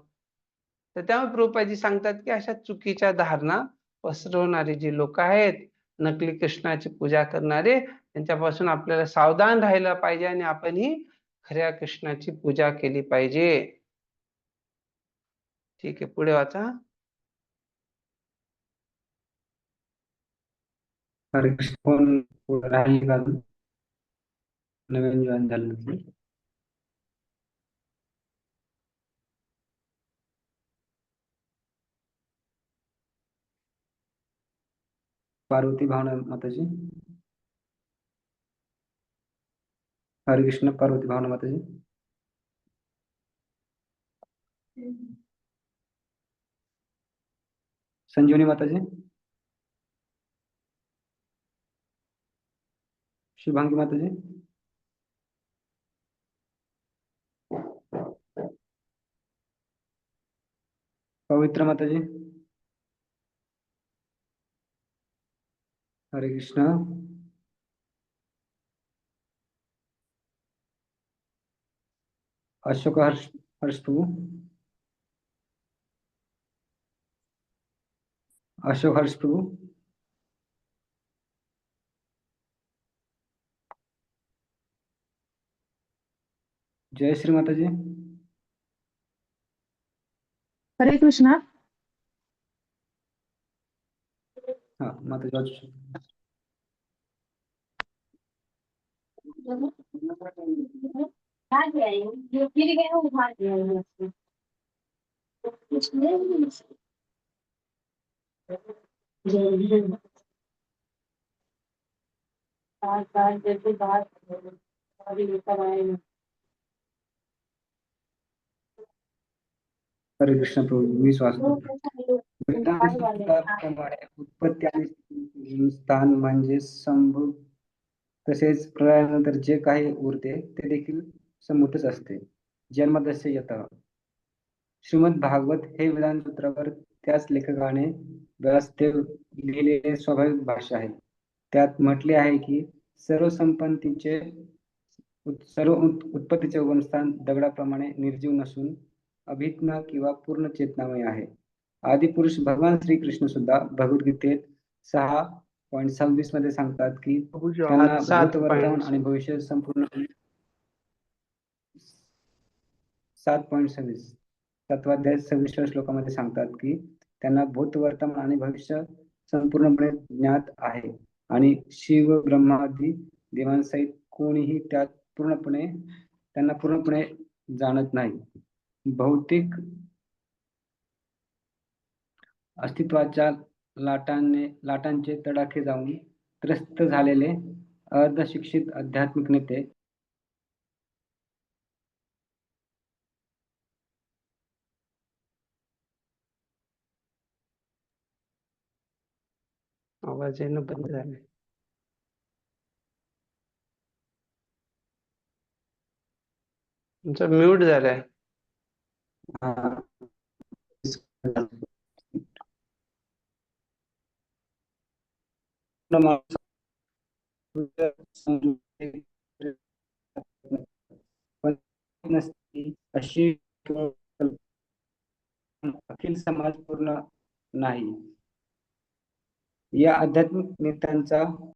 तर त्यामुळे प्रभुपादजी सांगतात की अशा चुकीच्या धारणा पसरवणारी जी लोक आहेत, नकली कृष्णाची पूजा करणारे, त्यांच्यापासून आपल्याला सावधान राहायला पाहिजे आणि आपणही खऱ्या कृष्णाची पूजा केली पाहिजे. ठीक आहे, पुढे वाचा. हरे कृष्ण. कोण राहील का नवीन जॉईन झालं नसेल? पार्वती भावना माताजी. हरे कृष्ण. पार्वती भावना माताजी. संजीवनी माताजी. शुभांगी माताजी. पवित्र माताजी. हरे कृष्ण. अशोक हर्ष प्रभू. अशोक हर्ष प्रभू. जय श्री माता जी. हरे कृष्णा. हाँ माता जी वाचू शकता. हरे कृष्ण प्रभू. मी वाचतो. वेदांत सूत्राप्रमाणे उत्पत्ती आणि स्थान म्हणजे संभव, तसेच प्रलयानंतर जे काही उरते ते देखील संभूतच असते. जन्मदस्य यतः. श्रीमद भागवत हे वेदांत सूत्रावर त्याच लेखकाने व्यासदेव लिहिलेले स्वाभाविक भाष्य आहे. त्यात म्हटले आहे की सर्व संपत्तीचे उत्पत्तीचे उगमस्थान दगडाप्रमाणे निर्जीव नसून अभिज्ञ किंवा पूर्ण चेतनामय आहे. आदिपुरुष भगवान श्रीकृष्ण सुद्धा भगवद्गीतेत 6.26 मध्ये सांगतात की बाबूजी त्यांना आज भूत, वर्तमान 7.6. आणि भविष्य संपूर्ण 7.26 तत्वाध्याय 26व्या श्लोकामध्ये सांगतात की त्यांना भूत, वर्तमान आणि भविष्य संपूर्णपणे ज्ञात आहे आणि शिव, ब्रह्मादी देवांसहित कोणीही त्यांना पूर्णपणे जाणत नाही. भौतिक अस्तित्वाच्या लाटांचे तडाखे जाऊन त्रस्त झालेले अर्धशिक्षित आध्यात्मिक नेते आवाज येणं बंद झालंय. तुमचा म्यूट झालाय. अशी अखिल समाज पूर्ण नाही. या आध्यात्मिक नेत्यांचा